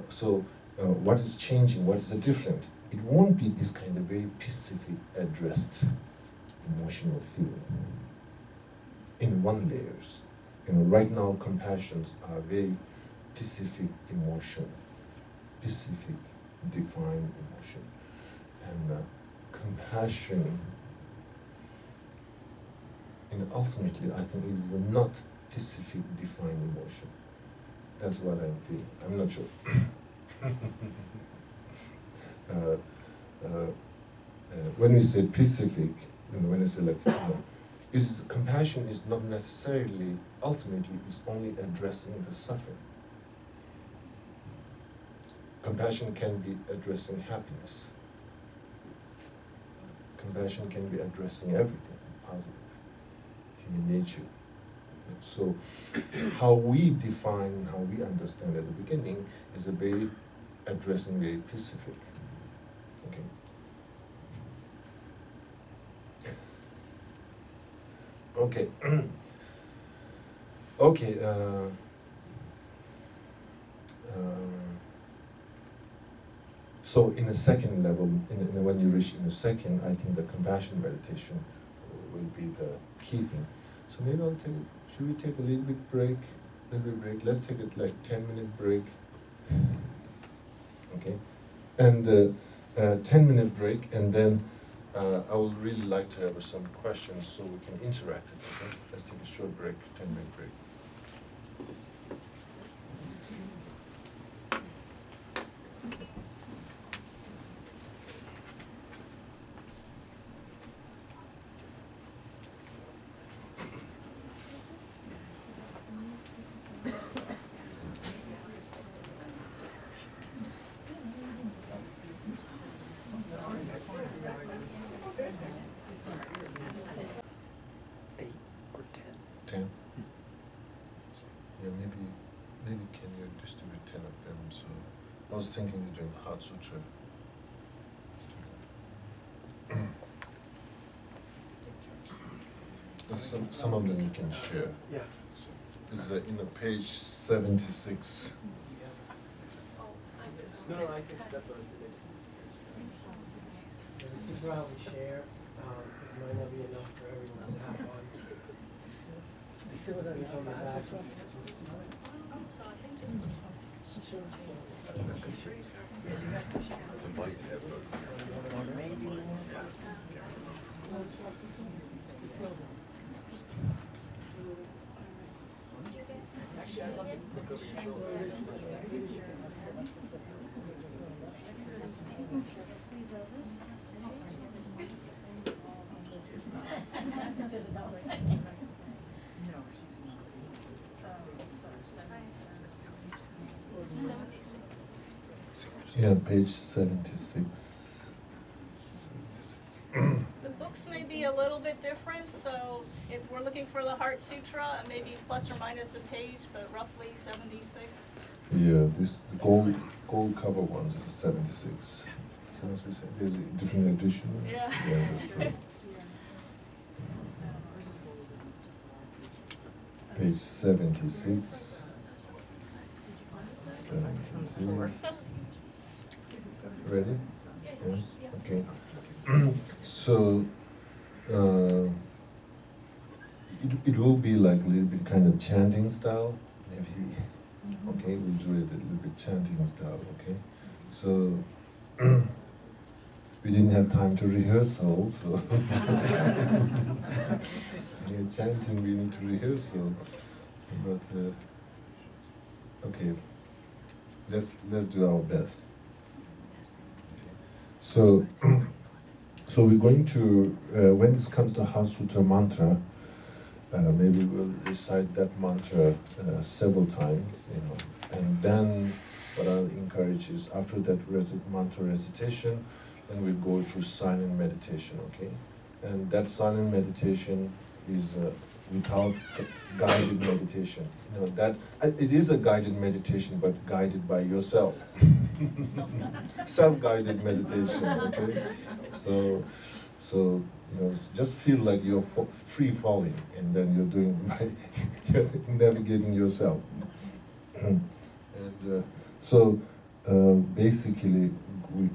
So what is changing, what is the different? It won't be this kind of very specific addressed emotional feeling in one layers. Right now compassions are very specific emotion, specific defined emotion. And compassion, ultimately I think is not specific defined emotion. That's what I'm feeling. I'm not sure. When we say specific, when I say like, compassion is not necessarily, ultimately, is only addressing the suffering. Compassion can be addressing happiness. compassion can be addressing everything, positive, human nature. So how we define, how we understand at the beginning is a very addressing, very specific. Okay. Okay. Okay. So in the second level, when you reach in the second, I think the compassion meditation will be the key thing. So maybe should we take a little bit break? Let's take it like 10-minute break. Okay. And 10-minute break, and then I would really like to have some questions so we can interact. Okay? Let's take a short break, 10-minute break. Maybe can you distribute 10 of them? So I was thinking of doing Heart Sutra. Some of them you can share. Yeah. This is in page 76. No, I think that's what it is. We could probably share, because it might not be enough for everyone to have one. On the back. Yeah, page 76. The books may be a little bit different, so if we're looking for the Heart Sutra, maybe plus or minus a page, but roughly 76. Yeah, the gold cover ones is 76. So as we said, there's a different edition. Yeah. Yeah, that's true. Page 76. 76. Ready? Yeah? Okay. So, it will be like a little bit kind of chanting style, maybe. Okay, we'll do it a little bit chanting style, okay? So, we didn't have time to rehearsal, so yeah, chanting we need to rehearsal, but okay, let's do our best. So, so we're going to when this comes to Heart Sutra mantra, maybe we'll recite that mantra several times, and then what I'll encourage is after that mantra recitation, then we go through silent meditation, okay? And that silent meditation is without guided meditation. That it is a guided meditation, but guided by yourself. Self-guided meditation, okay? So just feel like you're free falling, and then you're doing you're navigating yourself. And so basically, we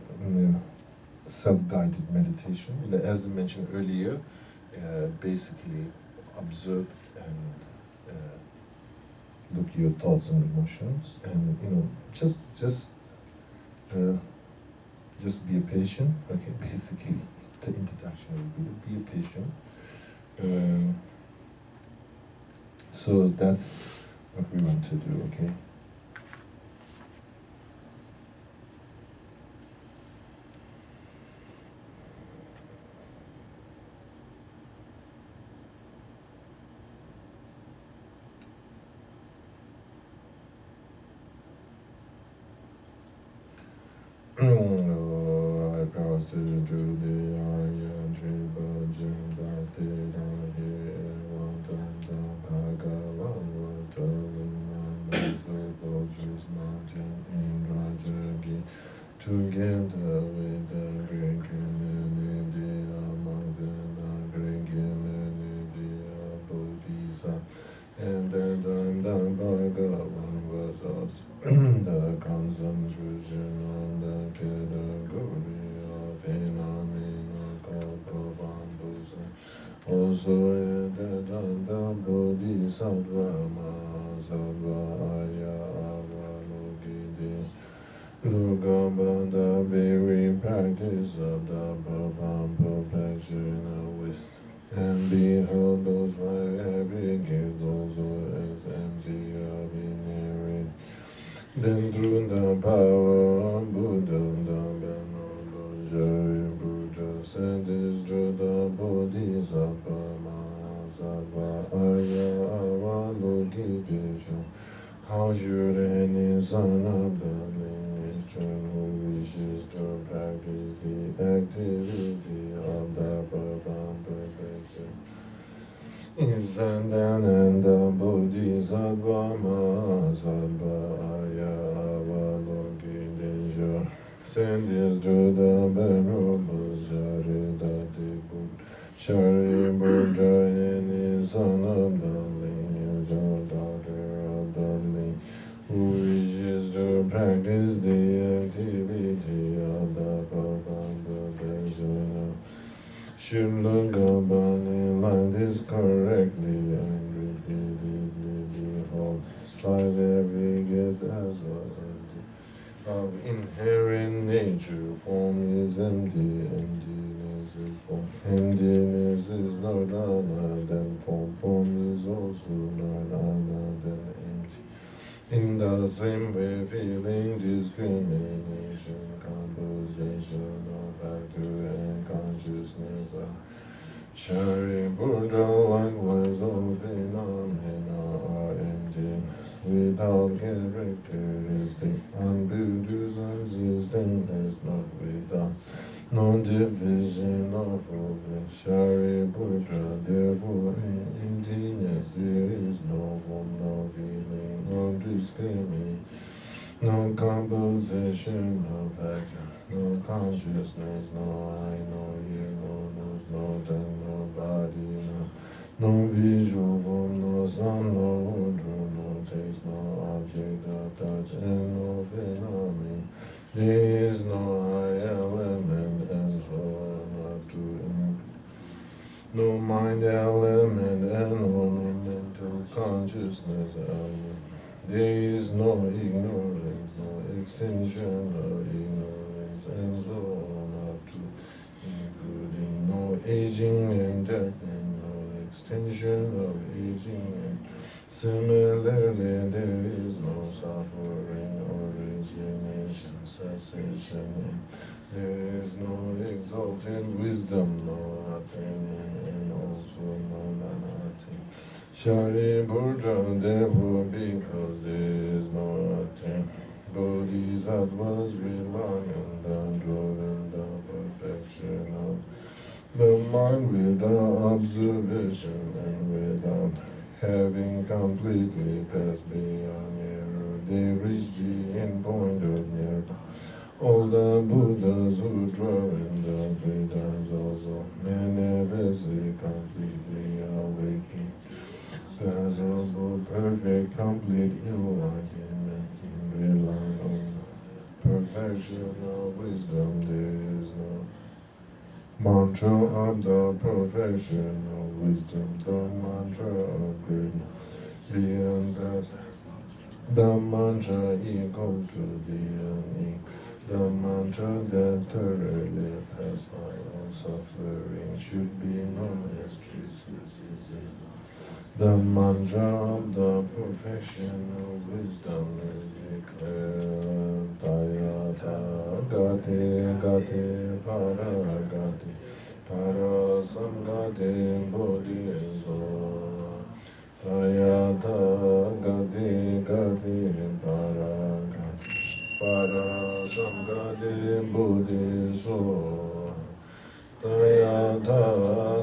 self-guided meditation. As I mentioned earlier, basically observe and look at your thoughts and emotions, and just be a patient. Okay, basically the introduction will be a patient. So that's what we want to do. Okay. soya danda bodhisattva mahasattva aya avalokite. Lugabanda very practice of the profound perfection of wisdom. And behold, those five aggregates also as empty of inherent. Then through the power of Buddha, the Venerable Buddha said this to the Bodhisattva Mahasattva Aya Avalokitesha. How should any son of the nature who wishes to practice the activity of the profound perfection is and the Bodhisattva Mahasattva Aya Avalokitesha. Send this to the Venerable Sharidati Buddha. Shariputra, any son of the lineage or daughter of the lineage who wishes to practice the activity of the profound perfection should look upon it like this correctly and repeatedly behold. Strive every guess as of inherent nature. Form is empty, emptiness is form. Emptiness is not other than form. Form is also not other than empty. In the same way, feeling, discrimination, composition of factor and consciousness are Shariputra, likewise all phenomena are empty, without characteristic, unproduced, existence, not without, no division or progress. Shariputra, therefore in emptiness there is no form, no feeling, no discrimination, no composition, no factor, no consciousness, no eye, no ear, no nose, no tongue, no body, no visual form, no sound, no odor, no taste, no object of touch, and no phenomenon. There is no high element, and so on up to no mind element, and only mental consciousness element. There is no ignorance, no extinction of ignorance, and so on up to including no aging and death, and no extinction of aging. And similarly, there is no suffering, origination, cessation. And there is no exalted wisdom, no attaining, and also no non-attaining. Shariputra, therefore, because there is no attain, Bodhisattvas rely on the dwelling, the perfection of the mind without observation and without having completely passed beyond error. They reach the end point of nirvana. All the Buddhas who dwell in the Vedas also manifestly completely awakened. Possible, perfect, complete enlightenment, rely on perfection of wisdom. There is no mantra of the perfection of wisdom, the mantra of greatness, beyond past, the mantra equal to the unequal, the mantra that thoroughly pacifies all suffering should be known as truth. The mantra of the perfection of wisdom is declared. Tayata gati gati para gati para samgati bodhi so. Tayata gati gati para gati para samgati bodhi so. Tayata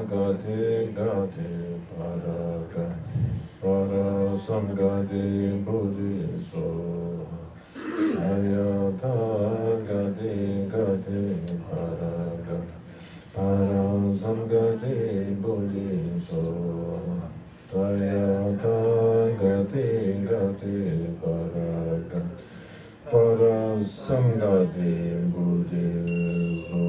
gati gati para para samgati bodhi so. Tayata gati gati para samgati bodhi so. Tayata gati gati para samgati bodhi so.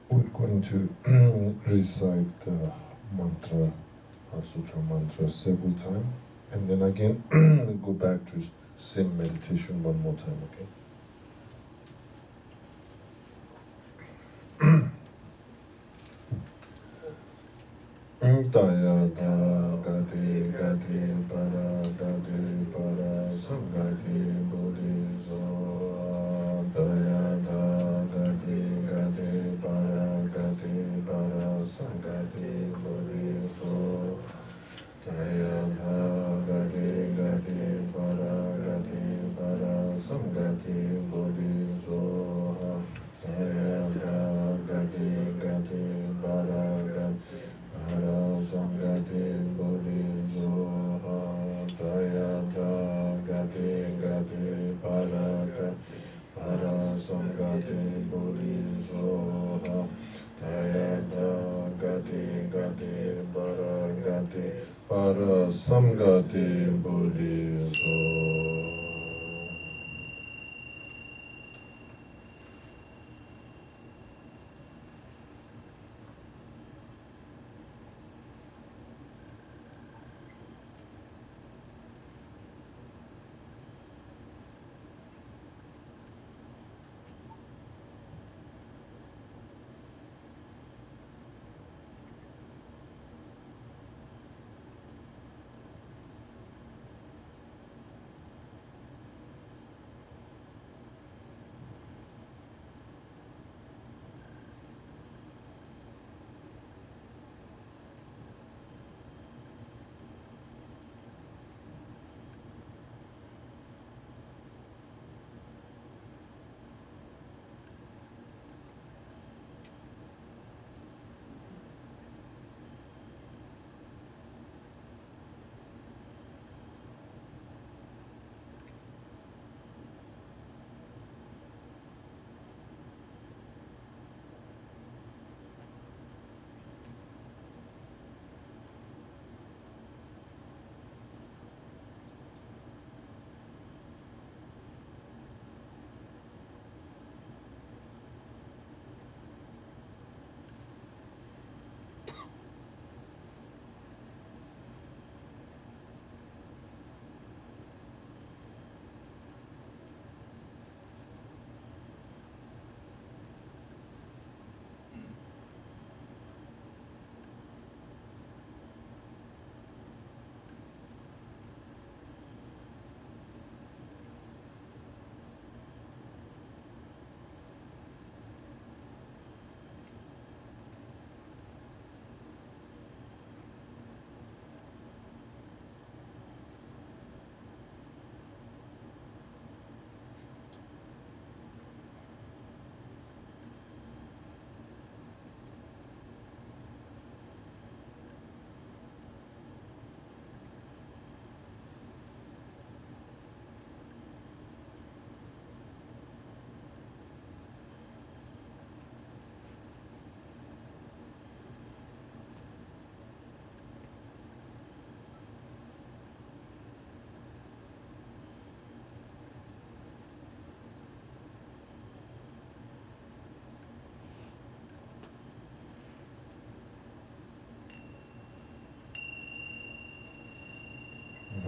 we're going to recite the mantra, Heart Sutra mantra several times, and then again go back to same meditation one more time, okay? Daya da gati gati para gati para samgati buddhiso. Daya da gati gati para samgati buddhiso. Daya da gati para samgati buddhiso. Daya da gati para Samgati Bodhisoha Dayata Gati Para Samgati Bodhisoha Dayata Gati Para Samgati Bodhisoha.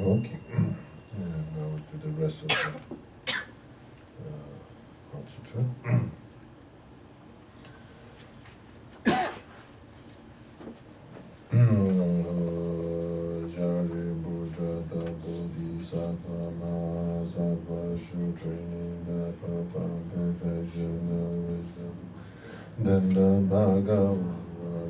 Okay, and now to the rest of the Heart Sutra. Jari Buddha da Bodhisattva Mahasattva Training the perfection of wisdom. Then the Bhagavad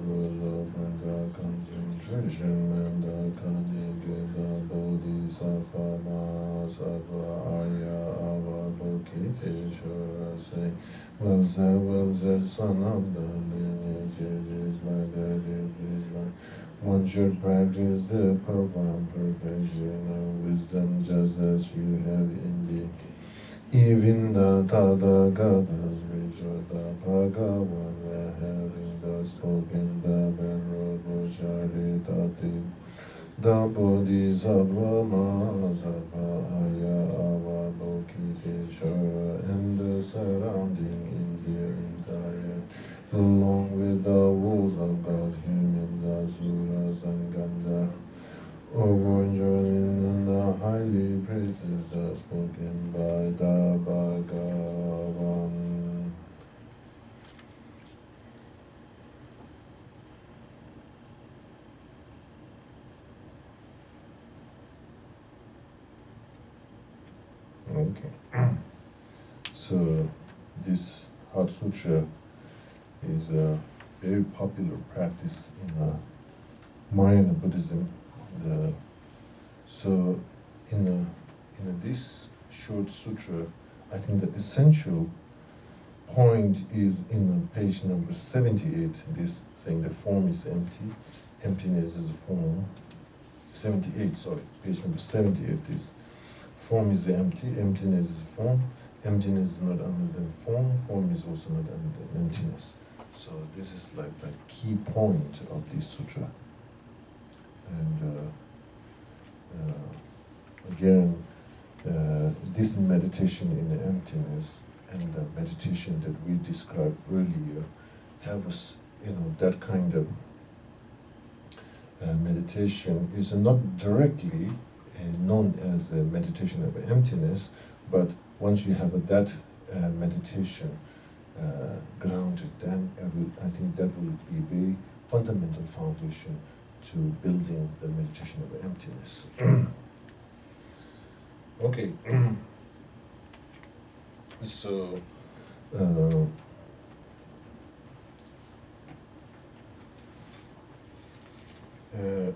rules of the concentration and the Kanigata Bodhisattva Mahasattva Aya Avalokiteshvara say, well said, son of the lineage, it is like that, it is like one should practice the profound perfection of wisdom just as you have indeed. Even the Tathagatas, which was the Bhagavan, having thus spoken the Venerable Sharitati, the Bodhisattva Mahasattva Aya Avalokiteshvara, and the surrounding India entire long with the rules of God, humans, asuras, and ganja. Joining the highly praises the spoken by the Bhagavan. Okay. So this Heart Sutra is a very popular practice in Mayan Buddhism. So in this short sutra, I think the essential point is in page number 78, this saying the form is empty, emptiness is a form. 78, sorry, page number 78 is form is empty, emptiness is form, emptiness is not under the form, form is also not under the emptiness. So this is like the key point of this sutra. And again, this meditation in the emptiness and the meditation that we described earlier have us, that kind of meditation is not directly known as a meditation of emptiness, but once you have that meditation grounded, then I think that will be a very fundamental foundation to building the meditation of emptiness. Okay. So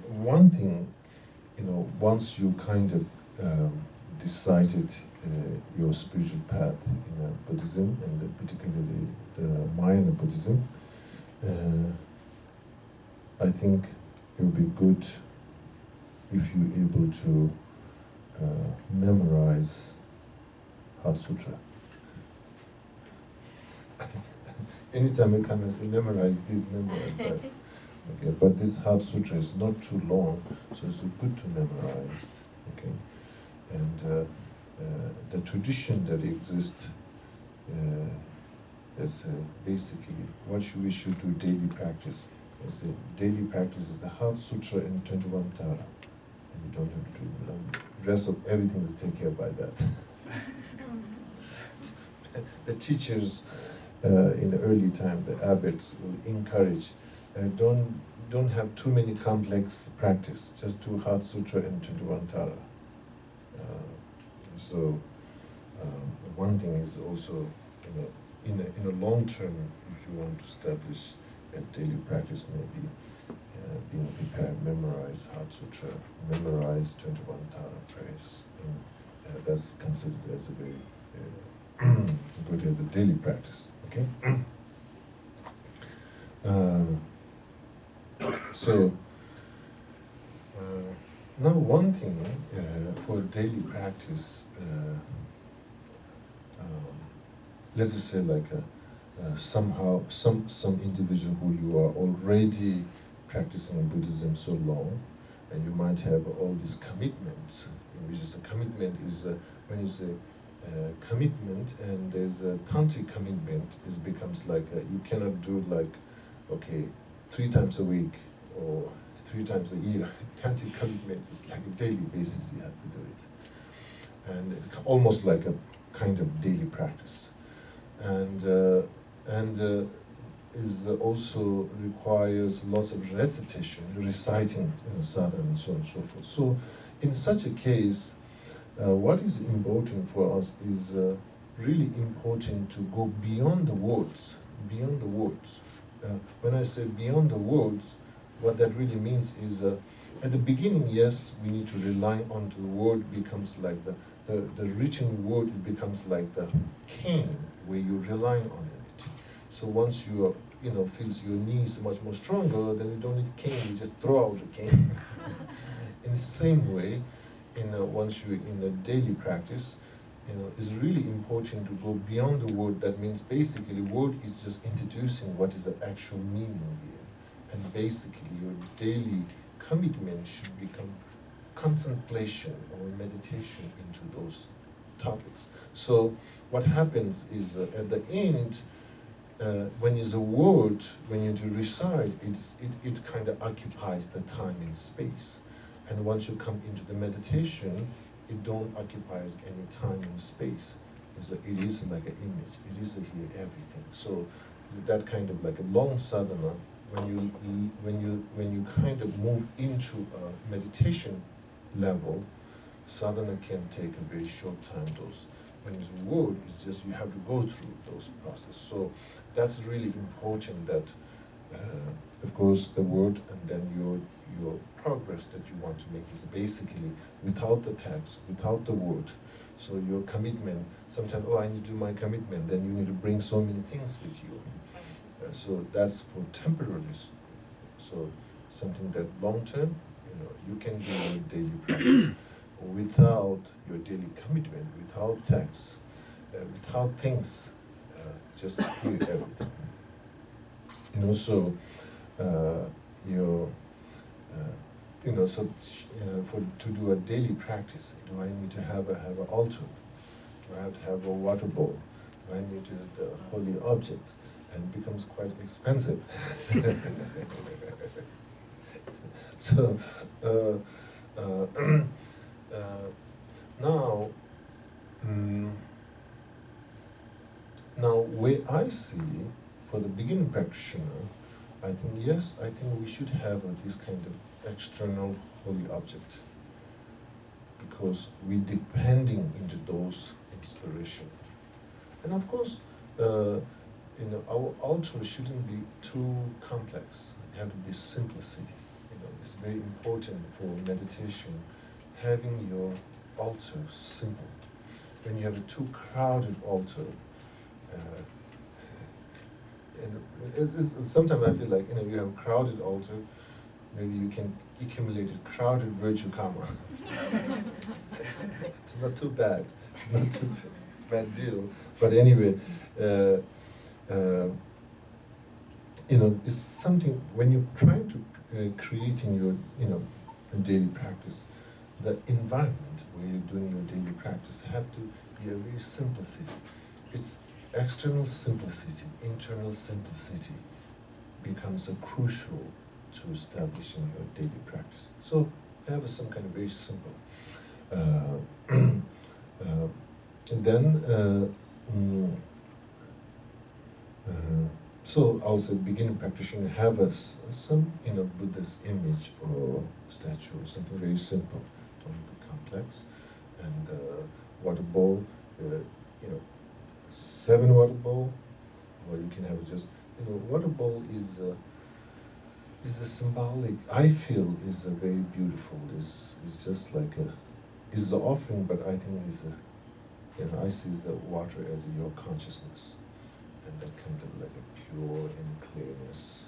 one thing, once you kind of decided your spiritual path in Buddhism, and particularly the Mayan Buddhism, I think it would be good if you're able to memorize Heart Sutra. Anytime you come and say memorize this, memorize that. Okay, but this Heart Sutra is not too long, so it's good to memorize. Okay, and the tradition that exists is basically what we should do daily practice. The daily practice is the Heart Sutra in 21 Tara, and you don't have to do the rest of everything is taken care of by that. The teachers in the early time, the abbots, will encourage don't have too many complex practice. Just do Heart Sutra and 21 Tara. So one thing is also, in a long term, if you want to establish a daily practice, maybe being prepared, memorize Heart Sutra, memorize 21 Tara prayers. And that's considered as a very good as a daily practice. Okay. So now one thing for daily practice, let's just say like somehow some individual who you are already practicing Buddhism so long, and you might have all these commitments, which is a commitment is when you say commitment and there's a tantric commitment, it becomes like you cannot do like 3 times a week or 3 times a year. Tantric commitment is like a daily basis, you have to do it, and it's almost like a kind of daily practice, and is also requires lots of recitation, reciting sadhana and so on and so forth. So in such a case, what is important for us is really important to go beyond the words, beyond the words. When I say beyond the words, what that really means is at the beginning, yes, we need to rely on the word becomes like the written word, it becomes like the cane where you're relying on it. So once you feels your knees much more stronger, then you don't need cane, you just throw out the cane. In the same way, once you're in a daily practice, it's really important to go beyond the word. That means basically word is just introducing what is the actual meaning here. And basically your daily commitment should become contemplation or meditation into those topics. So what happens is at the end, when it's a word, when you do recite, it kind of occupies the time and space. And once you come into the meditation, it don't occupies any time and space. It is like an image. It is here everything. So that kind of like a long sadhana, when you kind of move into a meditation level, sadhana can take a very short time. Those when it's a word, it's just you have to go through those processes. So that's really important that, of course, the word and then your progress that you want to make is basically without the text, without the word. So your commitment, sometimes, oh, I need to do my commitment, then you need to bring so many things with you. So that's for temporary. So something that long term, you can do your daily practice without your daily commitment, without text, without things, just hear everything. So your for to do a daily practice, do I need to have an altar? Do I have to have a water bowl? Do I need to have the holy object? And it becomes quite expensive. So now, now where I see for the beginning practitioner, I think we should have this kind of external holy object, because we're depending into those inspiration. And of course, our altar shouldn't be too complex. It has to be simplicity. It's very important for meditation, having your altar simple. When you have a too crowded altar, sometimes I feel like you have a crowded altar, maybe you can accumulate a crowded virtue karma. It's not too bad. It's not too bad deal. But anyway, it's something when you're trying to create in your daily practice, the environment where you're doing your daily practice have to be a very simplicity. It's external simplicity, internal simplicity becomes a crucial to establishing your daily practice. So have some kind of very simple. And then so also beginning practitioner have some Buddhist image or statue or something very simple, don't be complex, and water bowl, 7 water bowl, or you can have just water bowl is a symbolic. I feel is a very beautiful. Is just like is the offering, but I think is I see the water as your consciousness. And that kind of like a pure and clearness.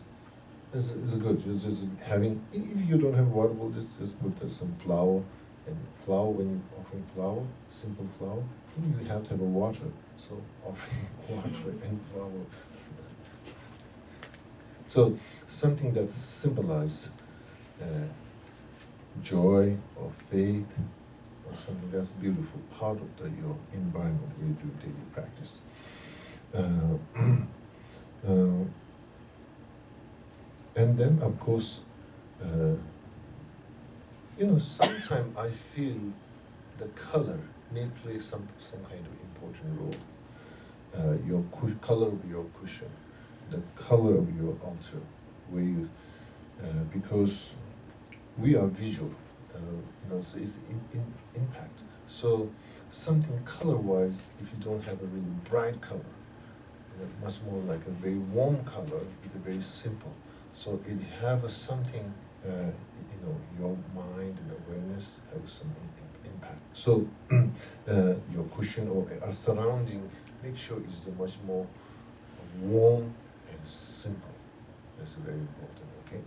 It's good. Just having, if you don't have water bowl, just put some flour, and flour, when you offering flour, simple flour, you have to have a water. So offering water and flour. So something that symbolizes joy or faith, or something that's beautiful, part of your environment where you do daily practice. And then, of course, sometimes I feel the color may play some kind of important role. Your color of your cushion, the color of your altar, where you, because we are visual, so it's impact. So something color-wise, if you don't have a really bright color, much more like a very warm color, it's very simple. So it have something, your mind and awareness have some impact. So your cushion or surrounding, make sure it's much more warm and simple. That's very important, okay?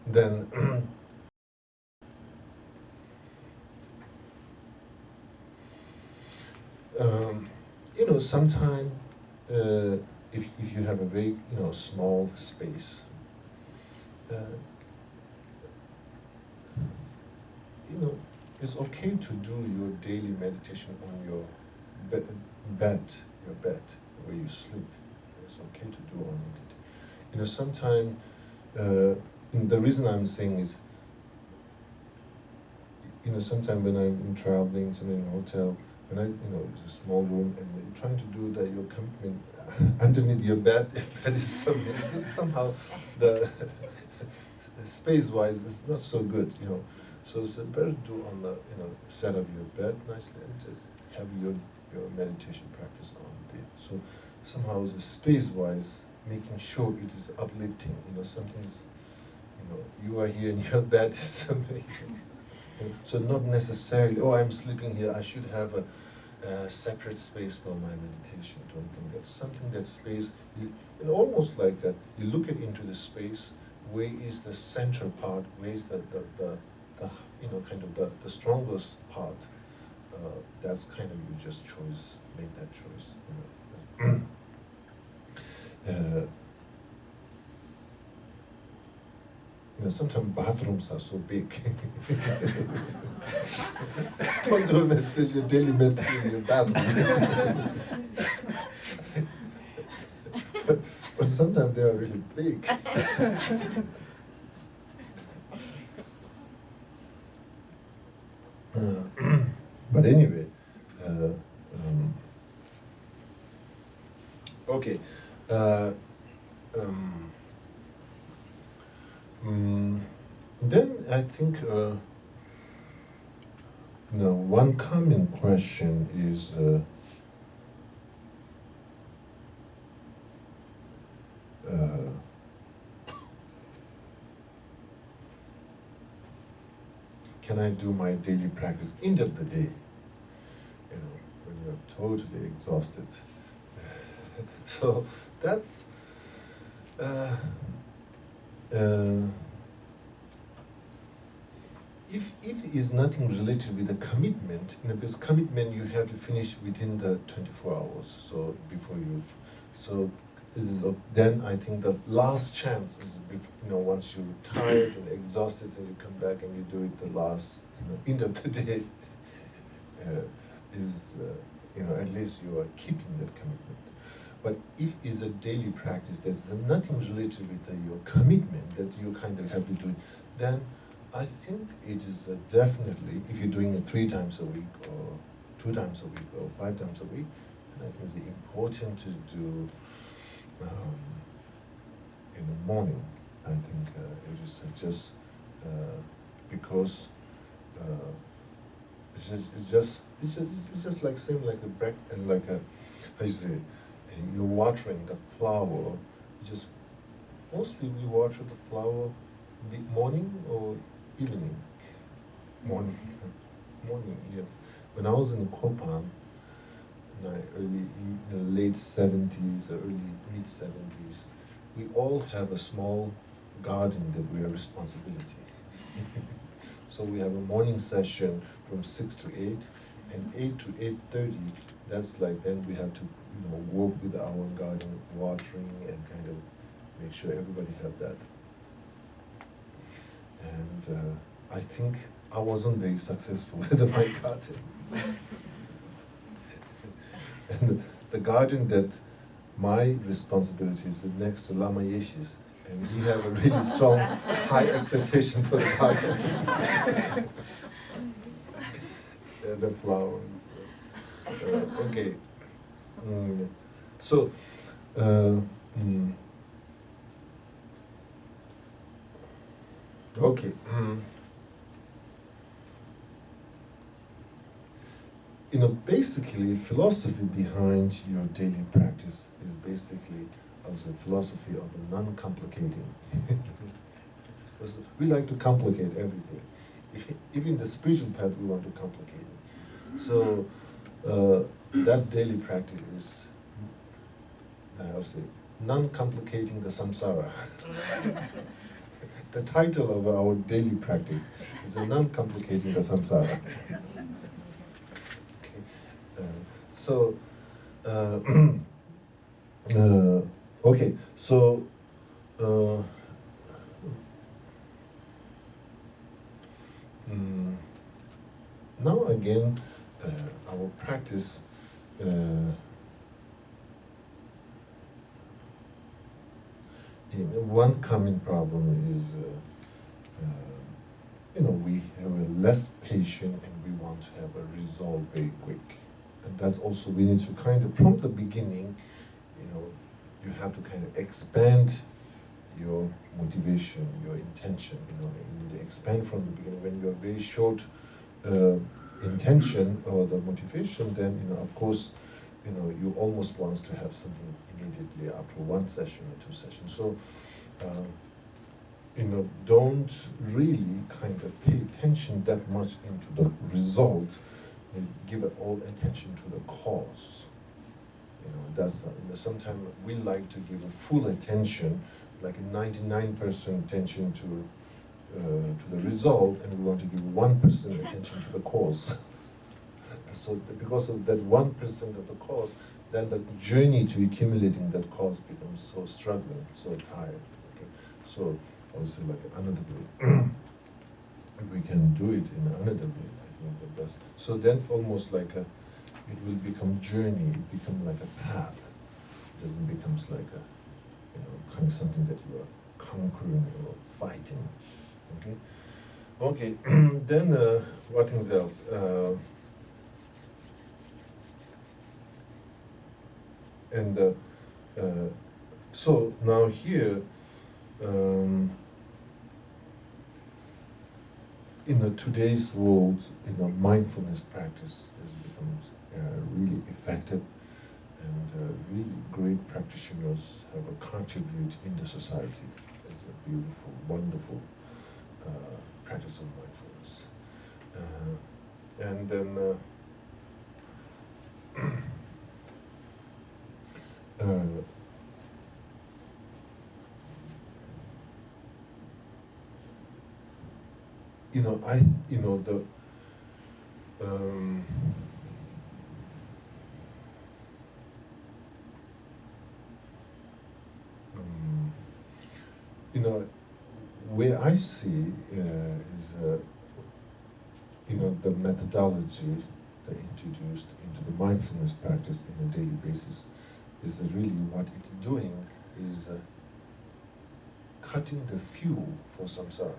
Then sometimes if you have a very small space, it's okay to do your daily meditation on your bed, where you sleep. It's okay to do on it. You know, sometimes the reason I'm saying is, you know, sometimes when I'm traveling, somewhere in a hotel, when it's a small room, and you're trying to do that, your commitment underneath your bed, that is somehow the space-wise, it's not so good, you know. So it's better to do on the, set up your bed nicely and just have your meditation practice on there. So somehow the space-wise, making sure it is uplifting, something's, you are here in your bed is something. So not necessarily, oh, I'm sleeping here, I should have a separate space for my meditation. Don't think that's something that space, almost like you look into the space, where is the center part, where is the kind of the strongest part. That's kind of you just make that choice. Sometimes bathrooms are so big. Don't do a meditation, daily meditation in your bathroom. but sometimes they are really big. But anyway, okay. Then I think one common question is can I do my daily practice end of the day? When you're totally exhausted. So that's if it is nothing related with the commitment, because commitment you have to finish within the 24 hours. So before you, so this is then I think the last chance is once you're tired and exhausted and you come back and you do it the last end of the day is at least you are keeping that commitment. But if it's a daily practice that's nothing related with your commitment that you kind of have to do, then I think it is definitely, if you're doing it 3 times a week or 2 times a week or 5 times a week, and I think it's important to do in the morning. I think it is just because it's just like same like a break and like a, how you say, you're watering the flower. Just mostly we water the flower morning or evening. Morning, yes. When I was in Kopan, in the late 70s, early mid 70s, we all have a small garden that we have responsibility. So we have a morning session from 6 to 8, and 8 to 8:30. That's like then we have to work with our garden, watering and kind of make sure everybody have that. And I think I wasn't very successful with my garden. And the garden that my responsibility is next to Lama Yeshe's, and he have a really strong, high expectation for the garden. The flowers. Okay. So, okay. Basically, philosophy behind your daily practice is basically also philosophy of non-complicating. We like to complicate everything. Even the spiritual path, we want to complicate it. So that daily practice is, I'll say, non-complicating the samsara. The title of our daily practice is non-complicating the samsara. So, okay, so, Now again, our practice one common problem is we have a less patient and we want to have a result very quick. And that's also, we need to kind of, from the beginning, you have to kind of expand your motivation, your intention, you need to expand from the beginning. When you have very short intention or the motivation, then, of course, you almost want to have something immediately after one session or two sessions. So, don't really kind of pay attention that much into the result, and give it all attention to the cause. That's sometimes we like to give a full attention, like a 99% attention to the result, and we want to give 1% attention to the cause. So because of that 1% of the cause, then the journey to accumulating that cause becomes so struggling, so tired. Okay? So also like another way. If we can do it in another way, I think the best. So then almost like it will become journey, it become like a path. It doesn't becomes like kind of something that you are conquering or fighting. Okay? Okay, then what things else? So now here, in today's world, mindfulness practice has become really effective, and really great practitioners have contributed in the society as a beautiful, wonderful practice of mindfulness. And then where I see is the methodology that introduced into the mindfulness practice in a daily basis is really what it's doing is cutting the fuel for samsara.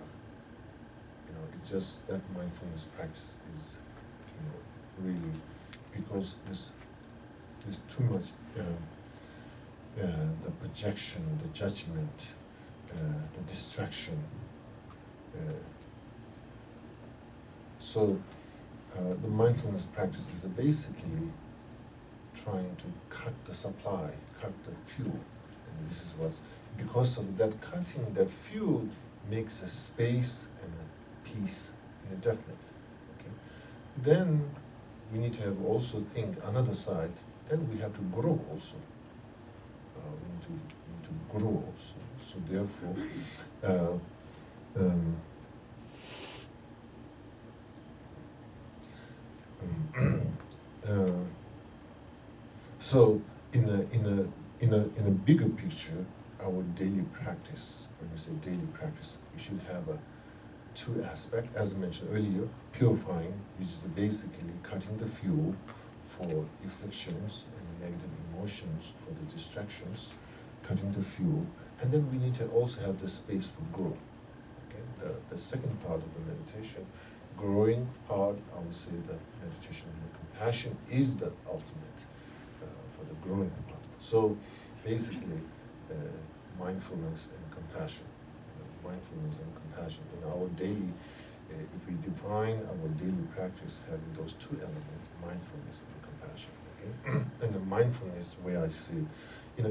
It's just that mindfulness practice is really, because there's too much the projection, the judgment, the distraction. So the mindfulness practice is basically trying to cut the supply, cut the fuel. And this is what's, because of that cutting, that fuel makes a space and a peace and a definite. Okay? Then we need to have also think another side, then we have to grow also. We need to grow also. So therefore, so in a bigger picture, our daily practice, when we say daily practice, we should have two aspects, as mentioned earlier, purifying, which is basically cutting the fuel for afflictions and negative emotions, for the distractions, cutting the fuel, and then we need to also have the space for growth. Okay? The second part of the meditation, growing part, I would say that meditation and compassion is the ultimate for the growing part. So basically, mindfulness and compassion. Mindfulness and compassion. In our daily, if we define our daily practice having those two elements, mindfulness and compassion. Okay? And the mindfulness, where I see,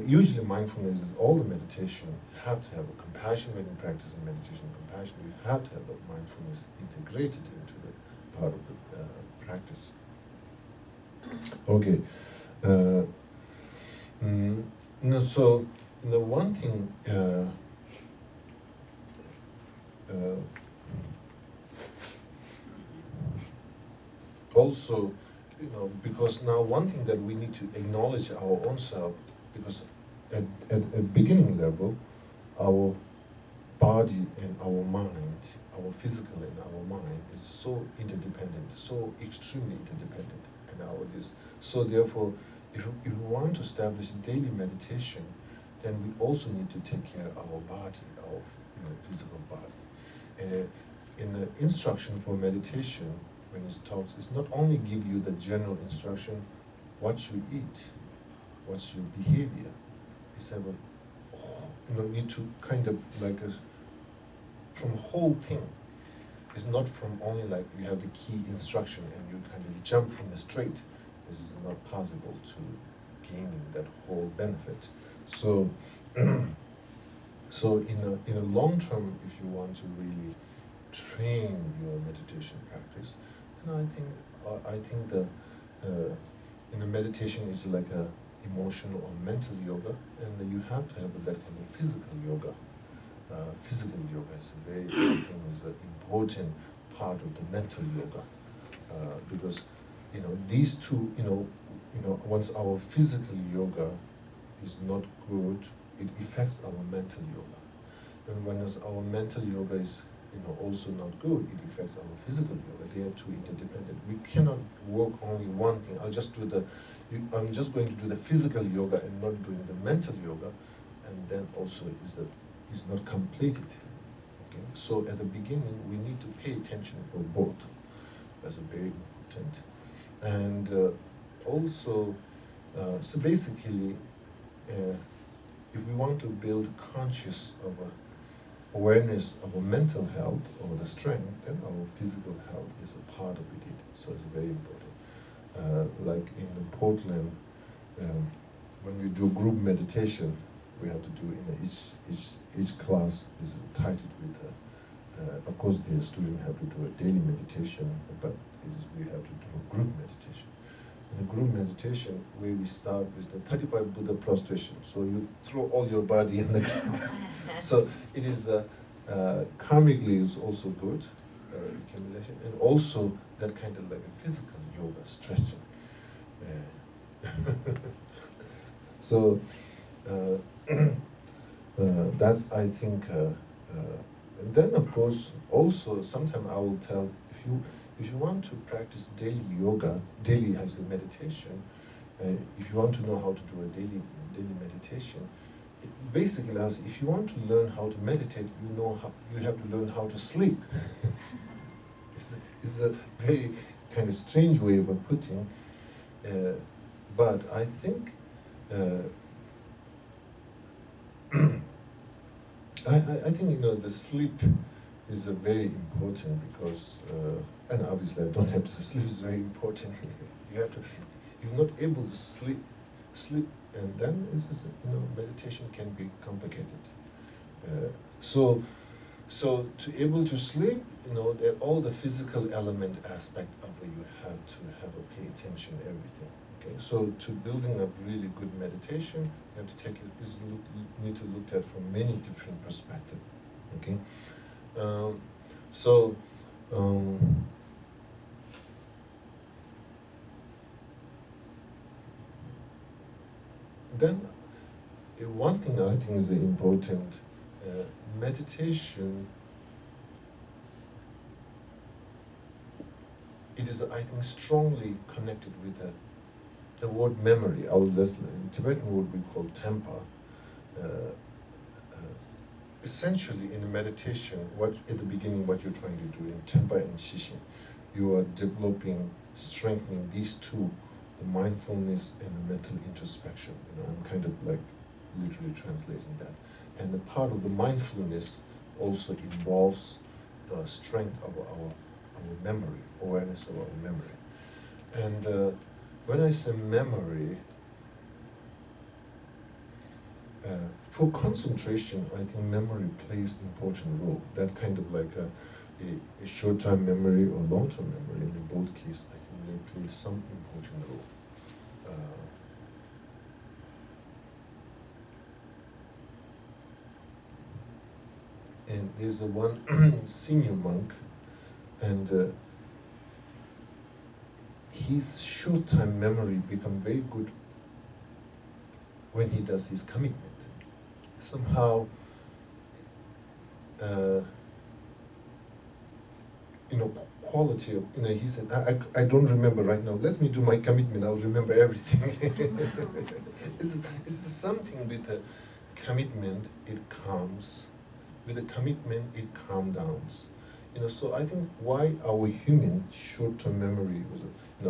usually mindfulness is all the meditation have to have a compassion making practice and meditation and compassion. You have to have the mindfulness integrated into the part of the practice. Okay. So the one thing also, because now one thing that we need to acknowledge our own self, because at beginning level, our body and our mind, our physical and our mind is so interdependent, so extremely interdependent. And so therefore, if we want to establish daily meditation, then we also need to take care of our body, our physical body. In the instruction for meditation, when it talks, it's not only give you the general instruction, what you eat, what's your behavior. It's about, need to kind of like from whole thing. It's not from only like you have the key instruction and you kind of jump in the straight. This is not possible to gaining that whole benefit. So, so in a long term, if you want to really train your meditation practice, then I think the in the meditation is like a emotional or mental yoga, and you have to have that kind of physical yoga. Physical yoga is a very is an important part of the mental yoga, because these two once our physical yoga is not good, it affects our mental yoga, and when our mental yoga is also not good, it affects our physical yoga. They are two interdependent. We cannot work only one thing. I'm just going to do the physical yoga and not doing the mental yoga, and then also is not completed. Okay? So at the beginning, we need to pay attention for both. That's very important. And also, so basically, if we want to build conscious of awareness of a mental health or the strength, then our physical health is a part of it. So it's very important. Like in Portland, when we do group meditation, we have to do each class is titled with. Of course, the student have to do a daily meditation, but we have to do a group meditation. In a group meditation, where we start with the 35 Buddha prostration. So you throw all your body in the ground. So it is karmically is also good, accumulation, and also that kind of like a physical yoga, stretching. So that's, I think, and then of course, also sometimes I will tell, if you want to practice daily yoga, daily as a meditation, if you want to know how to do a daily meditation, basically, if you want to learn how to meditate, you have to learn how to sleep. It's a very kind of strange way of putting, but I think I think the sleep is a very important because, and obviously I don't have to sleep is very important. You have to, if you're not able to sleep, and then meditation can be complicated. So to able to sleep, all the physical element aspect of it, you have to have a pay attention to everything. Okay, so to building up really good meditation, you have to need to look at from many different perspectives. Okay, then one thing I think is important, meditation, it is, I think, strongly connected with the word memory. In Tibetan word we call tempa. Essentially, in meditation, at the beginning, what you're trying to do in tempa and shishin, you are developing, strengthening these two, the mindfulness and the mental introspection. I'm kind of like literally translating that. And the part of the mindfulness also involves the strength of our memory, awareness of our memory. And when I say memory, for concentration, I think memory plays an important role. That kind of like a short-term memory or long-term memory, in both cases, I think they play some important role. And there's one senior monk, and his short-time memory become very good when he does his commitment. Somehow, quality of, he said, I don't remember right now, let me do my commitment, I'll remember everything. It's something with a commitment, it calms. With a commitment, it calm downs. So I think why our human short-term memory was,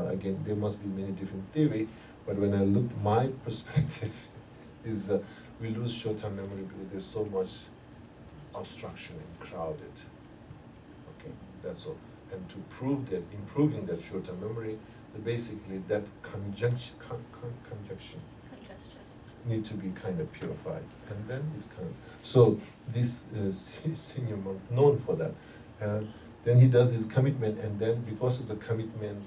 again, there must be many different theories, but when I look, my perspective is we lose short-term memory because there's so much obstruction and crowded. Okay, that's all. And to prove that, improving that short-term memory, basically that conjunction need to be kind of purified, and then it comes. So this senior monk known for that. Then he does his commitment, and then because of the commitment,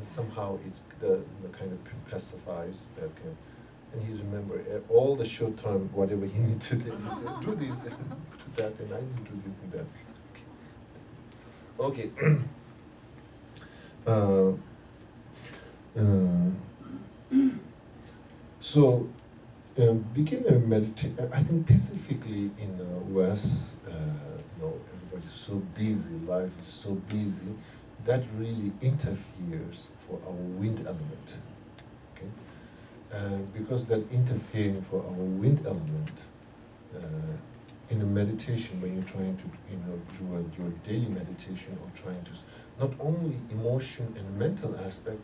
somehow it's the kind of pacifies that kind. And he remember all the short term whatever he need to do. He said, do this and do that, and I need to do this and that. Okay. So, beginner meditation, I think specifically in the West, everybody's so busy, life is so busy, that really interferes for our wind element. Okay? Because that interfering for our wind element, in a meditation, when you're trying to, do your daily meditation or trying to, not only emotion and mental aspect,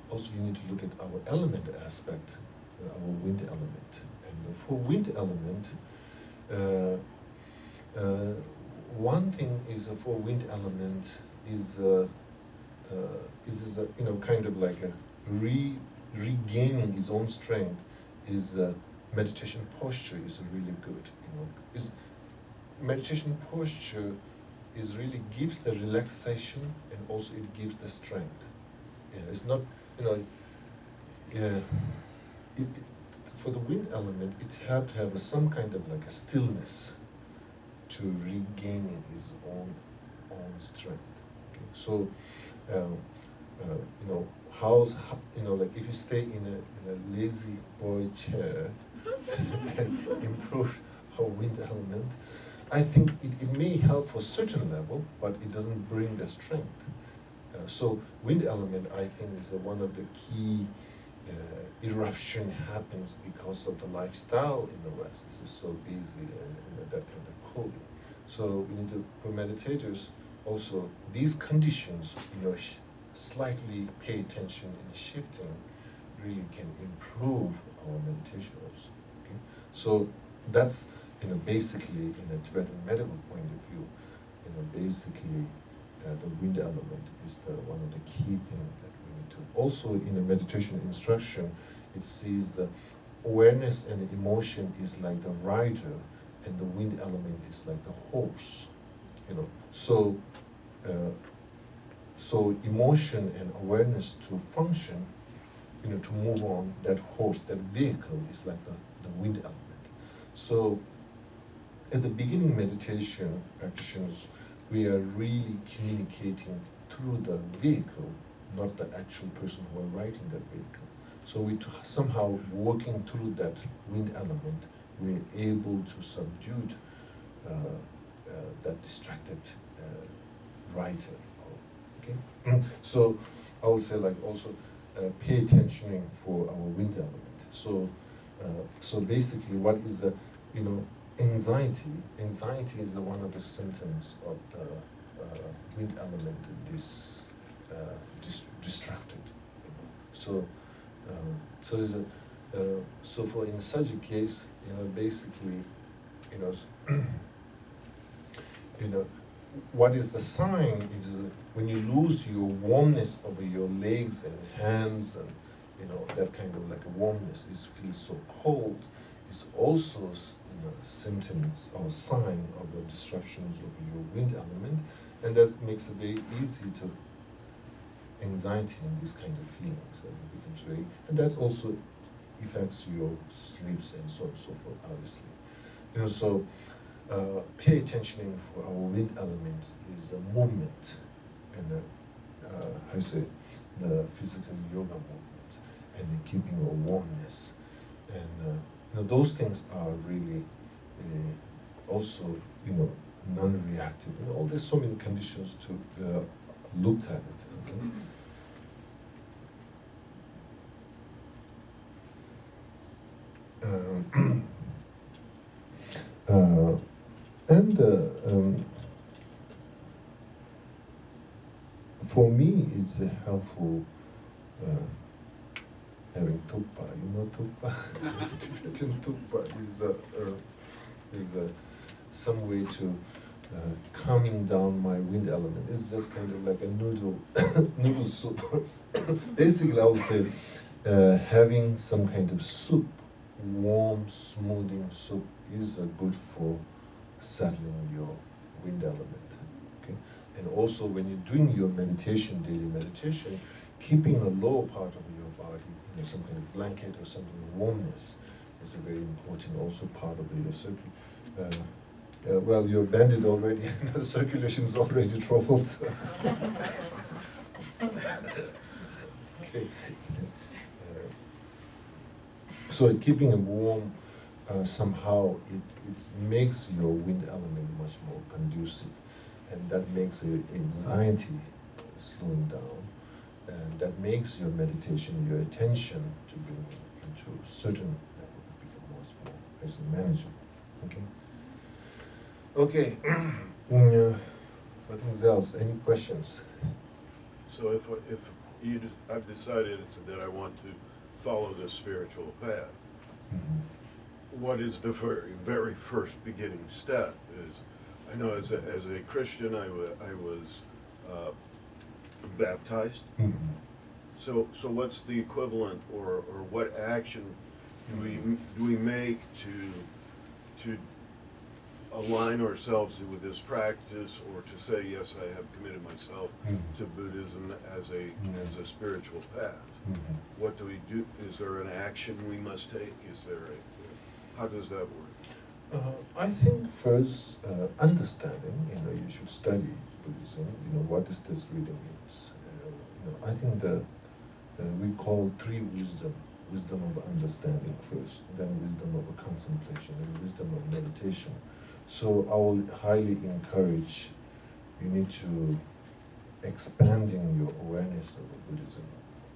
also you need to look at our element aspect, our wind element. And for wind element, one thing is for wind element is kind of like a regaining his own strength. Is meditation posture is really good. Is meditation posture is really gives the relaxation and also it gives the strength. It's not for the wind element, it had to have some kind of like a stillness to regain his own strength. Okay? So, like if you stay in a lazy boy chair and improve our wind element, I think it may help for a certain level, but it doesn't bring the strength. So wind element, I think, is one of the key eruption happens because of the lifestyle in the West. This is so busy and that kind of coding. So we need to, for meditators, also these conditions, slightly pay attention in shifting, really can improve our meditation also. Okay? So that's basically in a Tibetan medical point of view, basically the wind element is one of the key things that we need to. Also in the meditation instruction, it says the awareness and emotion is like the rider, and the wind element is like the horse. So emotion and awareness to function, to move on, that horse, that vehicle is like the wind element. So at the beginning meditation practitioners, we are really communicating through the vehicle, not the actual person who are riding that vehicle. So we somehow working through that wind element, we're able to subdue that distracted rider. Okay, so I would say like also pay attention for our wind element. So basically, what is the anxiety? Anxiety is one of the symptoms of the wind element distracted. So there's so for in such a case, basically, what is the sign? It is when you lose your warmness over your legs and hands, and that kind of like a warmness feels so cold. Is also symptoms or sign of the disruptions of your wind element, and that makes it very easy to anxiety and these kind of feelings. And it becomes very, and that also affects your sleeps and so on and so forth. Obviously, so. Pay attention for our wind elements is the movement and the physical yoga movement and the keeping of warmness, and those things are really also non-reactive. There's so many conditions to look at it. Okay? And for me, it's helpful having tukpa. You know tukpa? Tibetan tukpa is some way to calming down my wind element. It's just kind of like a noodle soup. Basically, I would say having some kind of soup, warm, smoothing soup, is good for settling your wind element. Okay, and also when you're doing your meditation, daily meditation, keeping a lower part of your body, some kind of blanket or something, warmness is a very important also part of your circuit. Well, you're banded already, the circulation is already troubled. Okay. So keeping it warm, somehow it makes your wind element much more conducive, and that makes anxiety slowing down, and that makes your meditation, your attention to bring into a certain level become much more manageable. Okay. Okay. What else? Any questions? So if I've decided that I want to follow this spiritual path, Mm-hmm. what is the very first beginning step? I know as a Christian, I was baptized. Mm-hmm. So what's the equivalent, or what action do we make to align ourselves with this practice, or to say, yes, I have committed myself to Buddhism as a spiritual path? Mm-hmm. What do we do? Is there an action we must take? How does that work? I think first, understanding, you should study Buddhism, what does this really means. I think that we call three wisdom of understanding first, then wisdom of contemplation, and wisdom of meditation. So I will highly encourage you need to expanding your awareness of Buddhism.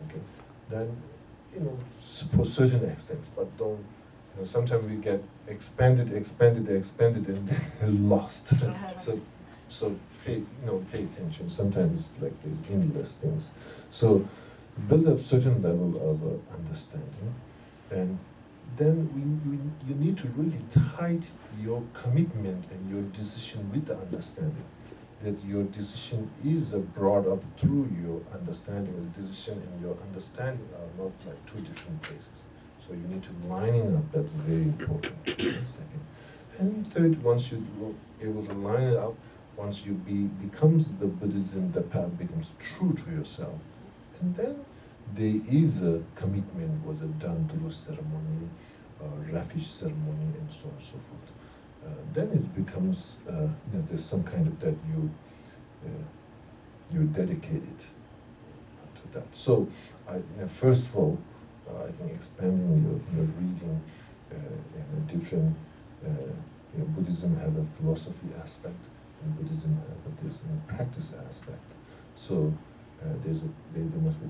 Okay, then for certain extent, but don't. Sometimes we get expanded, and then lost. so pay attention. Sometimes it's like there's endless things. So build up certain level of understanding, and then you need to really tie your commitment and your decision with the understanding. That your decision is brought up through your understanding. As decision and your understanding are not like two different places. So you need to line it up. That's very important. Second. And third, once you're able to line it up, once you becomes the Buddhism, the path becomes true to yourself. And then there is a commitment was done through ceremony, refuge ceremony, and so on and so forth. Then it becomes, there's some kind of that you're dedicated to that. So, first of all, I think expanding your reading, different, Buddhism have a philosophy aspect, and Buddhism have this practice aspect. So there must be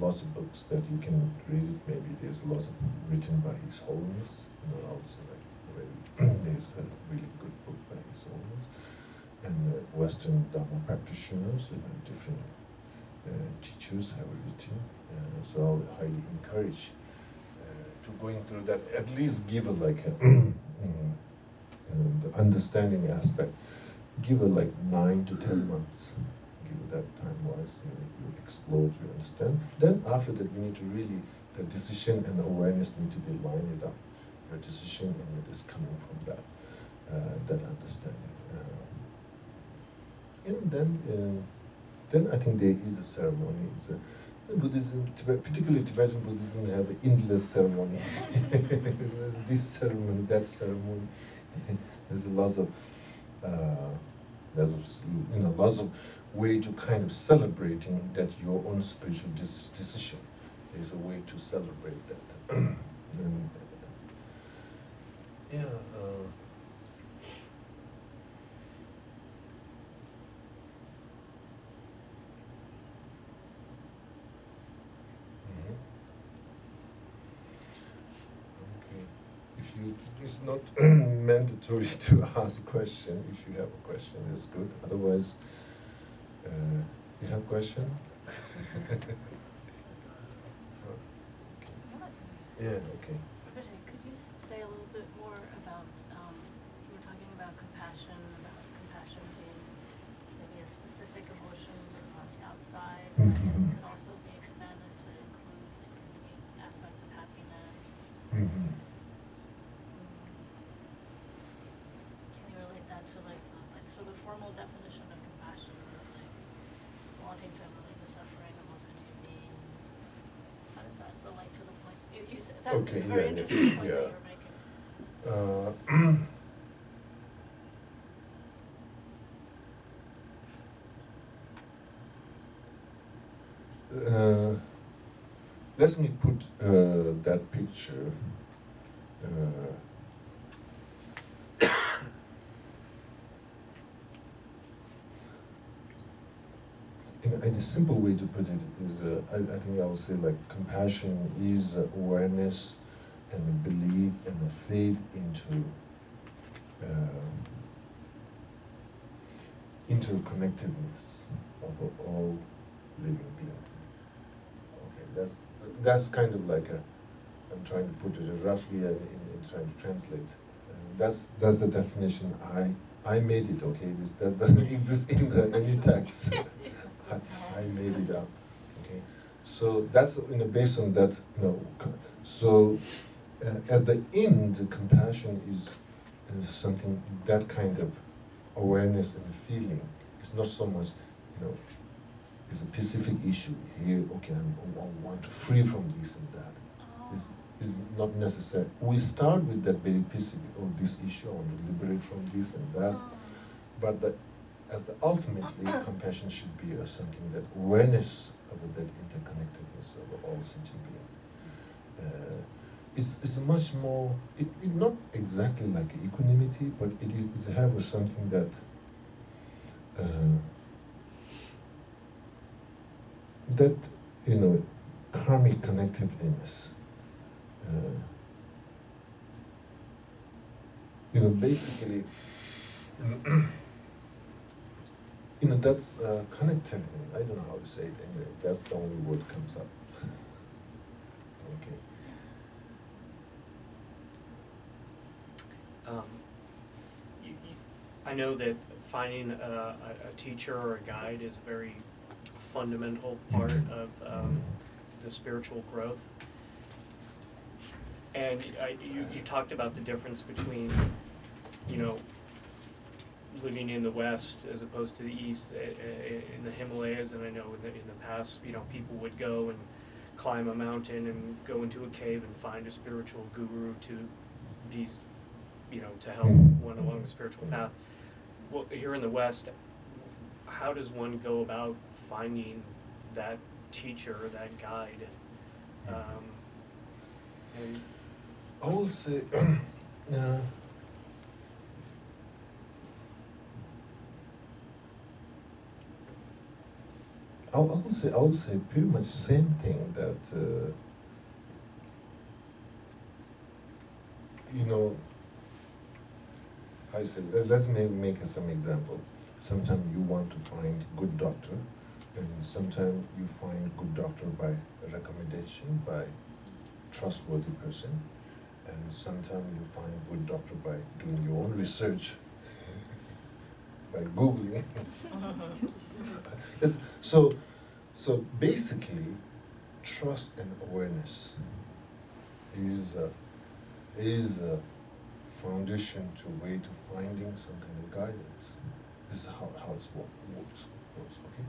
lots of books that you can read it. Maybe there's lots of written by His Holiness. Also there's a really good book by His Holiness, and Western Dharma practitioners and different teachers have written. So I'll highly encourage to going through that. At least give it like the understanding aspect. Give it like 9 to 10 months. Give it that time wise. You explore, you understand. Then after that, you need to really the decision and the awareness need to be lined up. Your decision and it is coming from that understanding. And then I think there is a ceremony. Buddhism, particularly Tibetan Buddhism, have an endless ceremony. This ceremony, that ceremony. There's lots of way to kind of celebrating that your own spiritual decision. There's a way to celebrate that. And, it's not mandatory to ask a question. If you have a question, it's good. Otherwise, you have question? Yeah, okay. Rinpoche, could you say a little bit more about, you were talking about compassion being maybe a specific emotion on the outside, but it Mhm. could also be expanded to include maybe aspects of happiness. Mhm. Can you relate that to so the formal definition of compassion is like wanting to relieve the suffering of most sentient beings. How does that relate to the point? It's Okay, a very yeah, interesting point yeah. that you're making. Let me put that picture. In a simple way to put it is, I think I would say like compassion is awareness and a belief and a faith interconnectedness of all living beings. Okay, that's kind of like I'm trying to put it roughly in trying to translate. That's the definition I made it. Okay, that doesn't exist in any text. I made it up. Okay, so that's based on that. So at the end, compassion is something that kind of awareness and feeling. It's not so much, it's a specific issue here. Okay, I want to free from this and that. Is not necessary. We start with that very specific, this issue, I want to liberate from this and that. But ultimately, compassion should be something that awareness of that interconnectedness of all sentient beings. It's much more. It not exactly like equanimity, but it have something that. That karmic connectiveness. Basically. That's connectivity. I don't know how to say it anyway. That's the only word comes up. Okay. I know that finding a teacher or a guide is a very fundamental part of the spiritual growth. And you talked about the difference between, living in the West as opposed to the East in the Himalayas. And I know in the past, people would go and climb a mountain and go into a cave and find a spiritual guru to be, to help one along the spiritual path. Well, here in the West, how does one go about finding that teacher, that guide? And I will say, I will say pretty much same thing that I say let's make some example. Sometimes you want to find good doctor, and sometimes you find good doctor by recommendation by trustworthy person, and sometimes you find good doctor by doing your own research, by Googling. So basically, trust and awareness is a foundation to way to finding some kind of guidance. This is how it works. Okay,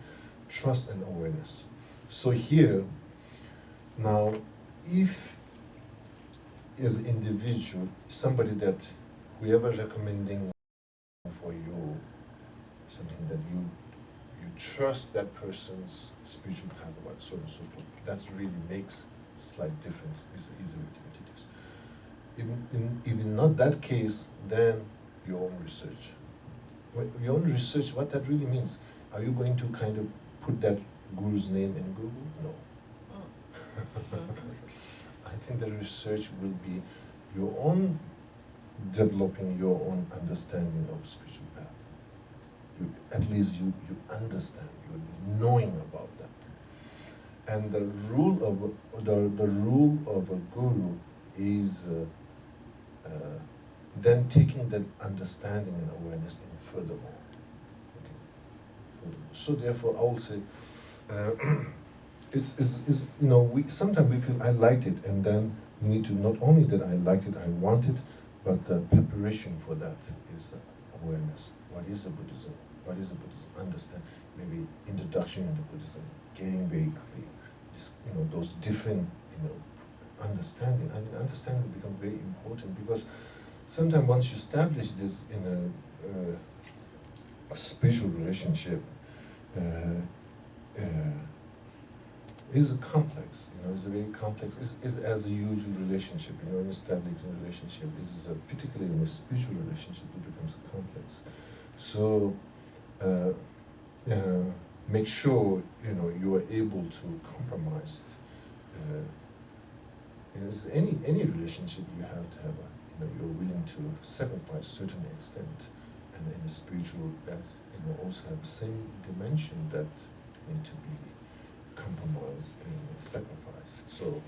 trust and awareness. So here, now, if as an individual, somebody that whoever recommending for you something that you trust that person's spiritual path, about so on and so forth, that really makes slight difference. Is easily to introduce. If in not that case, then your own research. Your own research, what that really means? Are you going to kind of put that guru's name in Google? No. I think the research will be your own developing your own understanding of spiritual path. At least you understand, you're knowing about that. And the rule of a guru is then taking that understanding and awareness in furthermore. Okay. So therefore, I will say, is sometimes we feel I liked it, and then we need to not only that I liked it, I want it, but the preparation for that is awareness. What is the Buddhism? What is the Buddhism? Understand, maybe introduction into Buddhism, getting very clear. Those different, understanding. And understanding will become very important, because sometimes once you establish this in a spiritual relationship, is complex. It's a very complex. Is as a usual relationship. An establishing relationship is particularly in a spiritual relationship, it becomes complex. So make sure you are able to compromise. Any relationship you have to have. You're willing to sacrifice a certain extent, and in a spiritual, that's also have the same dimension that need to be compromised and sacrifice. So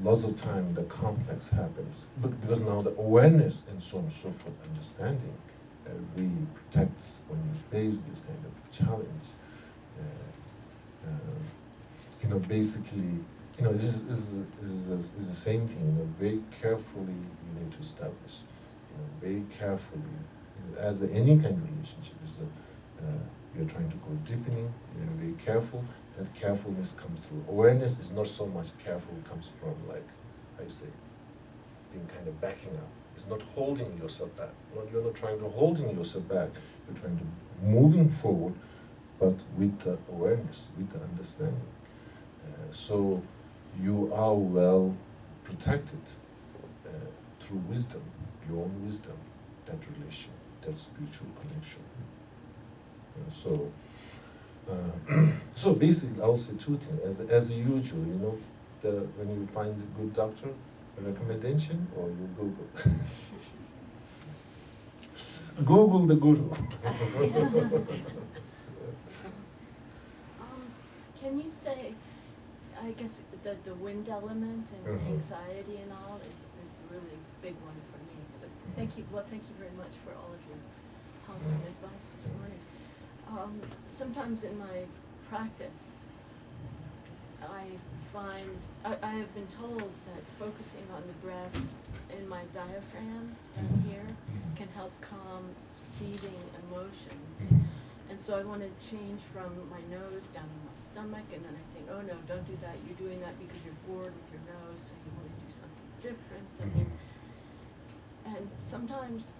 lots of time the complex happens, because now the awareness and so on and so forth, understanding really protects when you face this kind of challenge. Basically, this is the same thing. Very carefully you need to establish. Very carefully, as any kind of relationship, you're trying to go deepening. Very careful. That carefulness comes through. Awareness is not so much careful. Comes from, like I say, being kind of backing up. It's not holding yourself back. You're not trying to holding yourself back. You're trying to moving forward, but with the awareness, with the understanding. So you are well protected through wisdom, your own wisdom, that relation, that spiritual connection. So basically, I'll say two things. As usual, when you find a good doctor, a recommendation, or you Google. Google the guru. Can you say, I guess the wind element and anxiety and all is really a big one for me. So thank you very much for all of your help and advice this morning. Sometimes in my practice, I have been told that focusing on the breath in my diaphragm down here can help calm seething emotions. And so I want to change from my nose down to my stomach, and then I think, oh no, don't do that. You're doing that because you're bored with your nose, so you want to do something different. And sometimes,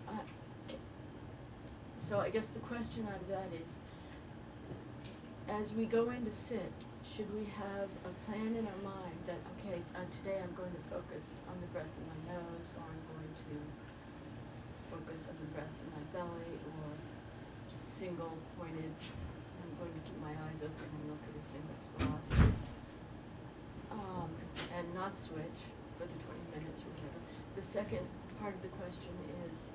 so I guess the question out of that is, as we go in to sit, should we have a plan in our mind that, okay, today I'm going to focus on the breath in my nose, or I'm going to focus on the breath in my belly, or single pointed, I'm going to keep my eyes open and look at a single spot, and not switch for the 20 minutes or whatever. The second part of the question is,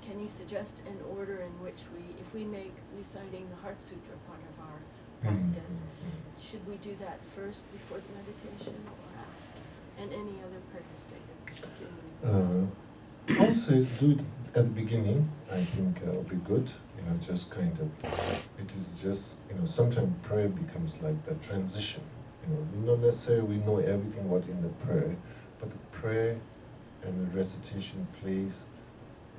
can you suggest an order in which if we make reciting the Heart Sutra part of our practice, should we do that first before the meditation, or after? And any other purpose I'll say do it at the beginning. I think it'll be good. Just kind of, it is just, sometimes prayer becomes like the transition. Not necessarily we know everything what in the prayer, but the prayer and the recitation plays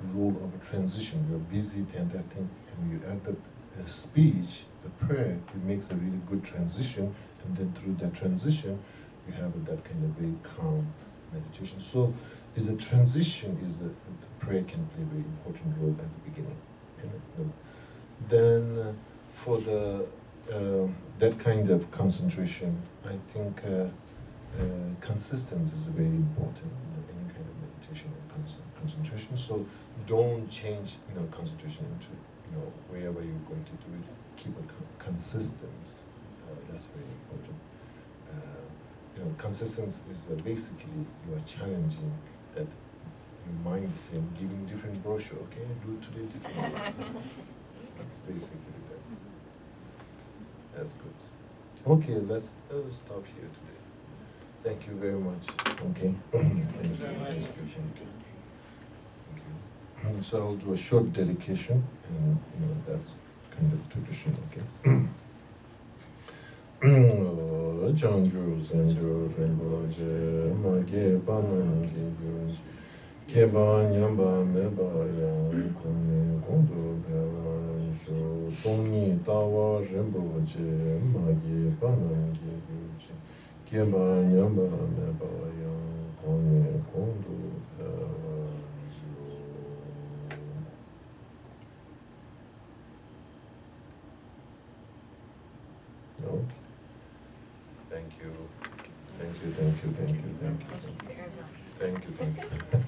a role of a transition. You're busy and that thing, and you add the speech, the prayer, it makes a really good transition, and then through that transition, you have that kind of very calm meditation. So, is a transition, the prayer can play a very important role at the beginning. Then for the that kind of concentration, I think consistency is very important in any kind of meditation and concentration. So don't change concentration into wherever you're going to do it. Keep a consistency. That's very important. Consistency is basically you are challenging that your mind is same, giving different brochure, okay, do it today differently. That's basically that. That's good. Okay, let's stop here today. Thank you very much. Okay. Thank you. Thank you. So I'll do a short dedication, and that's kind of tradition. Okay. Chanju Sanju Rinpoche Mage Pamangi Gyunji Keba Nyamba Meba Yang Kone Kondo Pewa Shu Tongni Tawa Rinpoche Mage Pamangi Gyunji Keba Nyamba Meba Yang Kone Kondo Pewa Shu. Okay. Thank you. Thank you. Thank you. Thank you. Thank you. Thank you. Thank you.